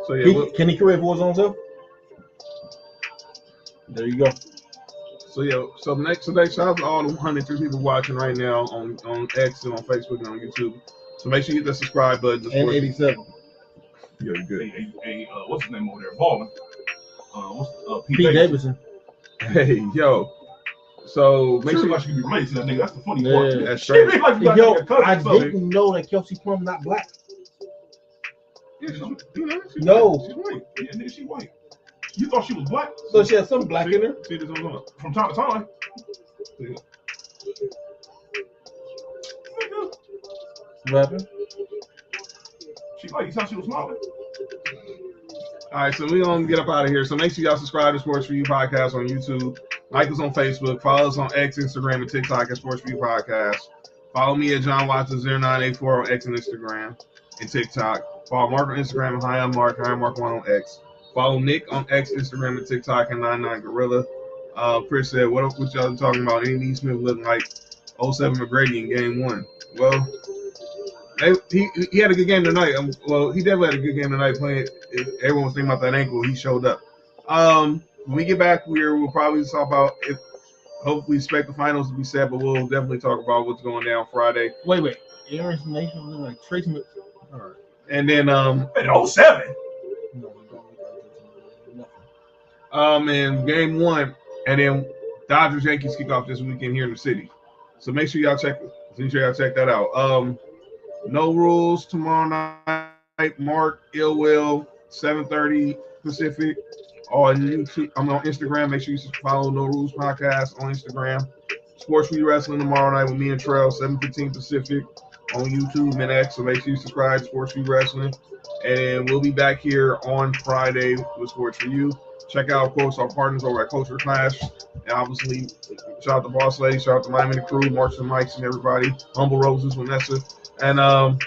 So yeah, Can he create for his own self? There you go. so next today, shout out to all the 103 people watching right now on X and on Facebook and on YouTube. So make sure you hit the subscribe button. And 87. Yeah, you're good. What's his name over there? Balling. Pete Davidson. Hey, yo. So make Make sure sure you be related to that nigga. That's the funny Yeah. part. that's She be straight. like you got Yo, like a cousin I or something. didn't know that Kelsey Plum not black. Yeah, she's No. white. She's white. Yeah, nigga, she white. You thought she was black So she has some black in her. See this on. from time to time. What happened? She like you thought she was smiling. All right, so we're going to get up out of here. So make sure y'all subscribe to Sports4U Podcast on YouTube. Like us on Facebook. Follow us on X, Instagram, and TikTok at Sports4U Podcast. Follow me at John Watson0984 on X and Instagram and TikTok. Follow Mark on Instagram at HiAmMark1 on X. Follow Nick on X, Instagram, and TikTok and 99Gorilla. Chris said, what y'all talking about? Andy Smith looking like 07 McGrady in game 1. Well, he had a good game tonight. Well, he definitely had a good game tonight playing. Everyone was thinking about that ankle. He showed up. When we get back, we'll probably talk about it. Hopefully, expect the finals to be set, but we'll definitely talk about what's going down Friday. Wait. Aaron's Nation look like Tracy Mc... All right. And then, At 07. in game 1, and then Dodgers Yankees kick off this weekend here in the city. So make sure y'all check that out. No rules tomorrow night. Mark Illwill, 7:30 Pacific on YouTube. I'm on Instagram. Make sure you follow No Rules Podcast on Instagram. Sports4U Wrestling tomorrow night with me and Trell, 7:15 Pacific on YouTube and X. So make sure you subscribe to Sports4U Wrestling. And we'll be back here on Friday with Sports4U. Check out, of course, our partners over at Culture Clash. And obviously, shout out to Boss Lady, shout out to Miami the Crew, Marks and Mikes, and everybody. Humble Roses, Vanessa. And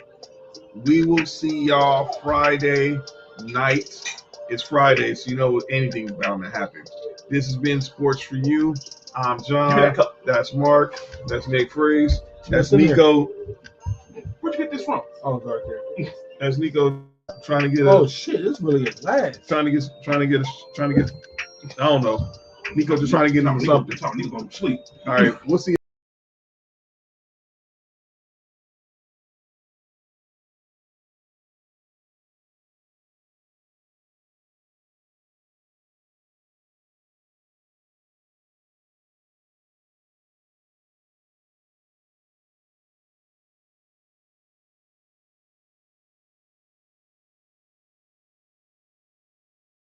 we will see y'all Friday night. It's Friday, so you know anything's bound to happen. This has been Sports4U. I'm John. That's Mark. That's Nick Freeze. That's Nico. Where'd you get this from? Oh, it's right there. That's Nico trying to get. Oh shit! This really is last. Trying to get. I don't know. Nico just trying to get into something. Nico going to sleep. All right, we'll see.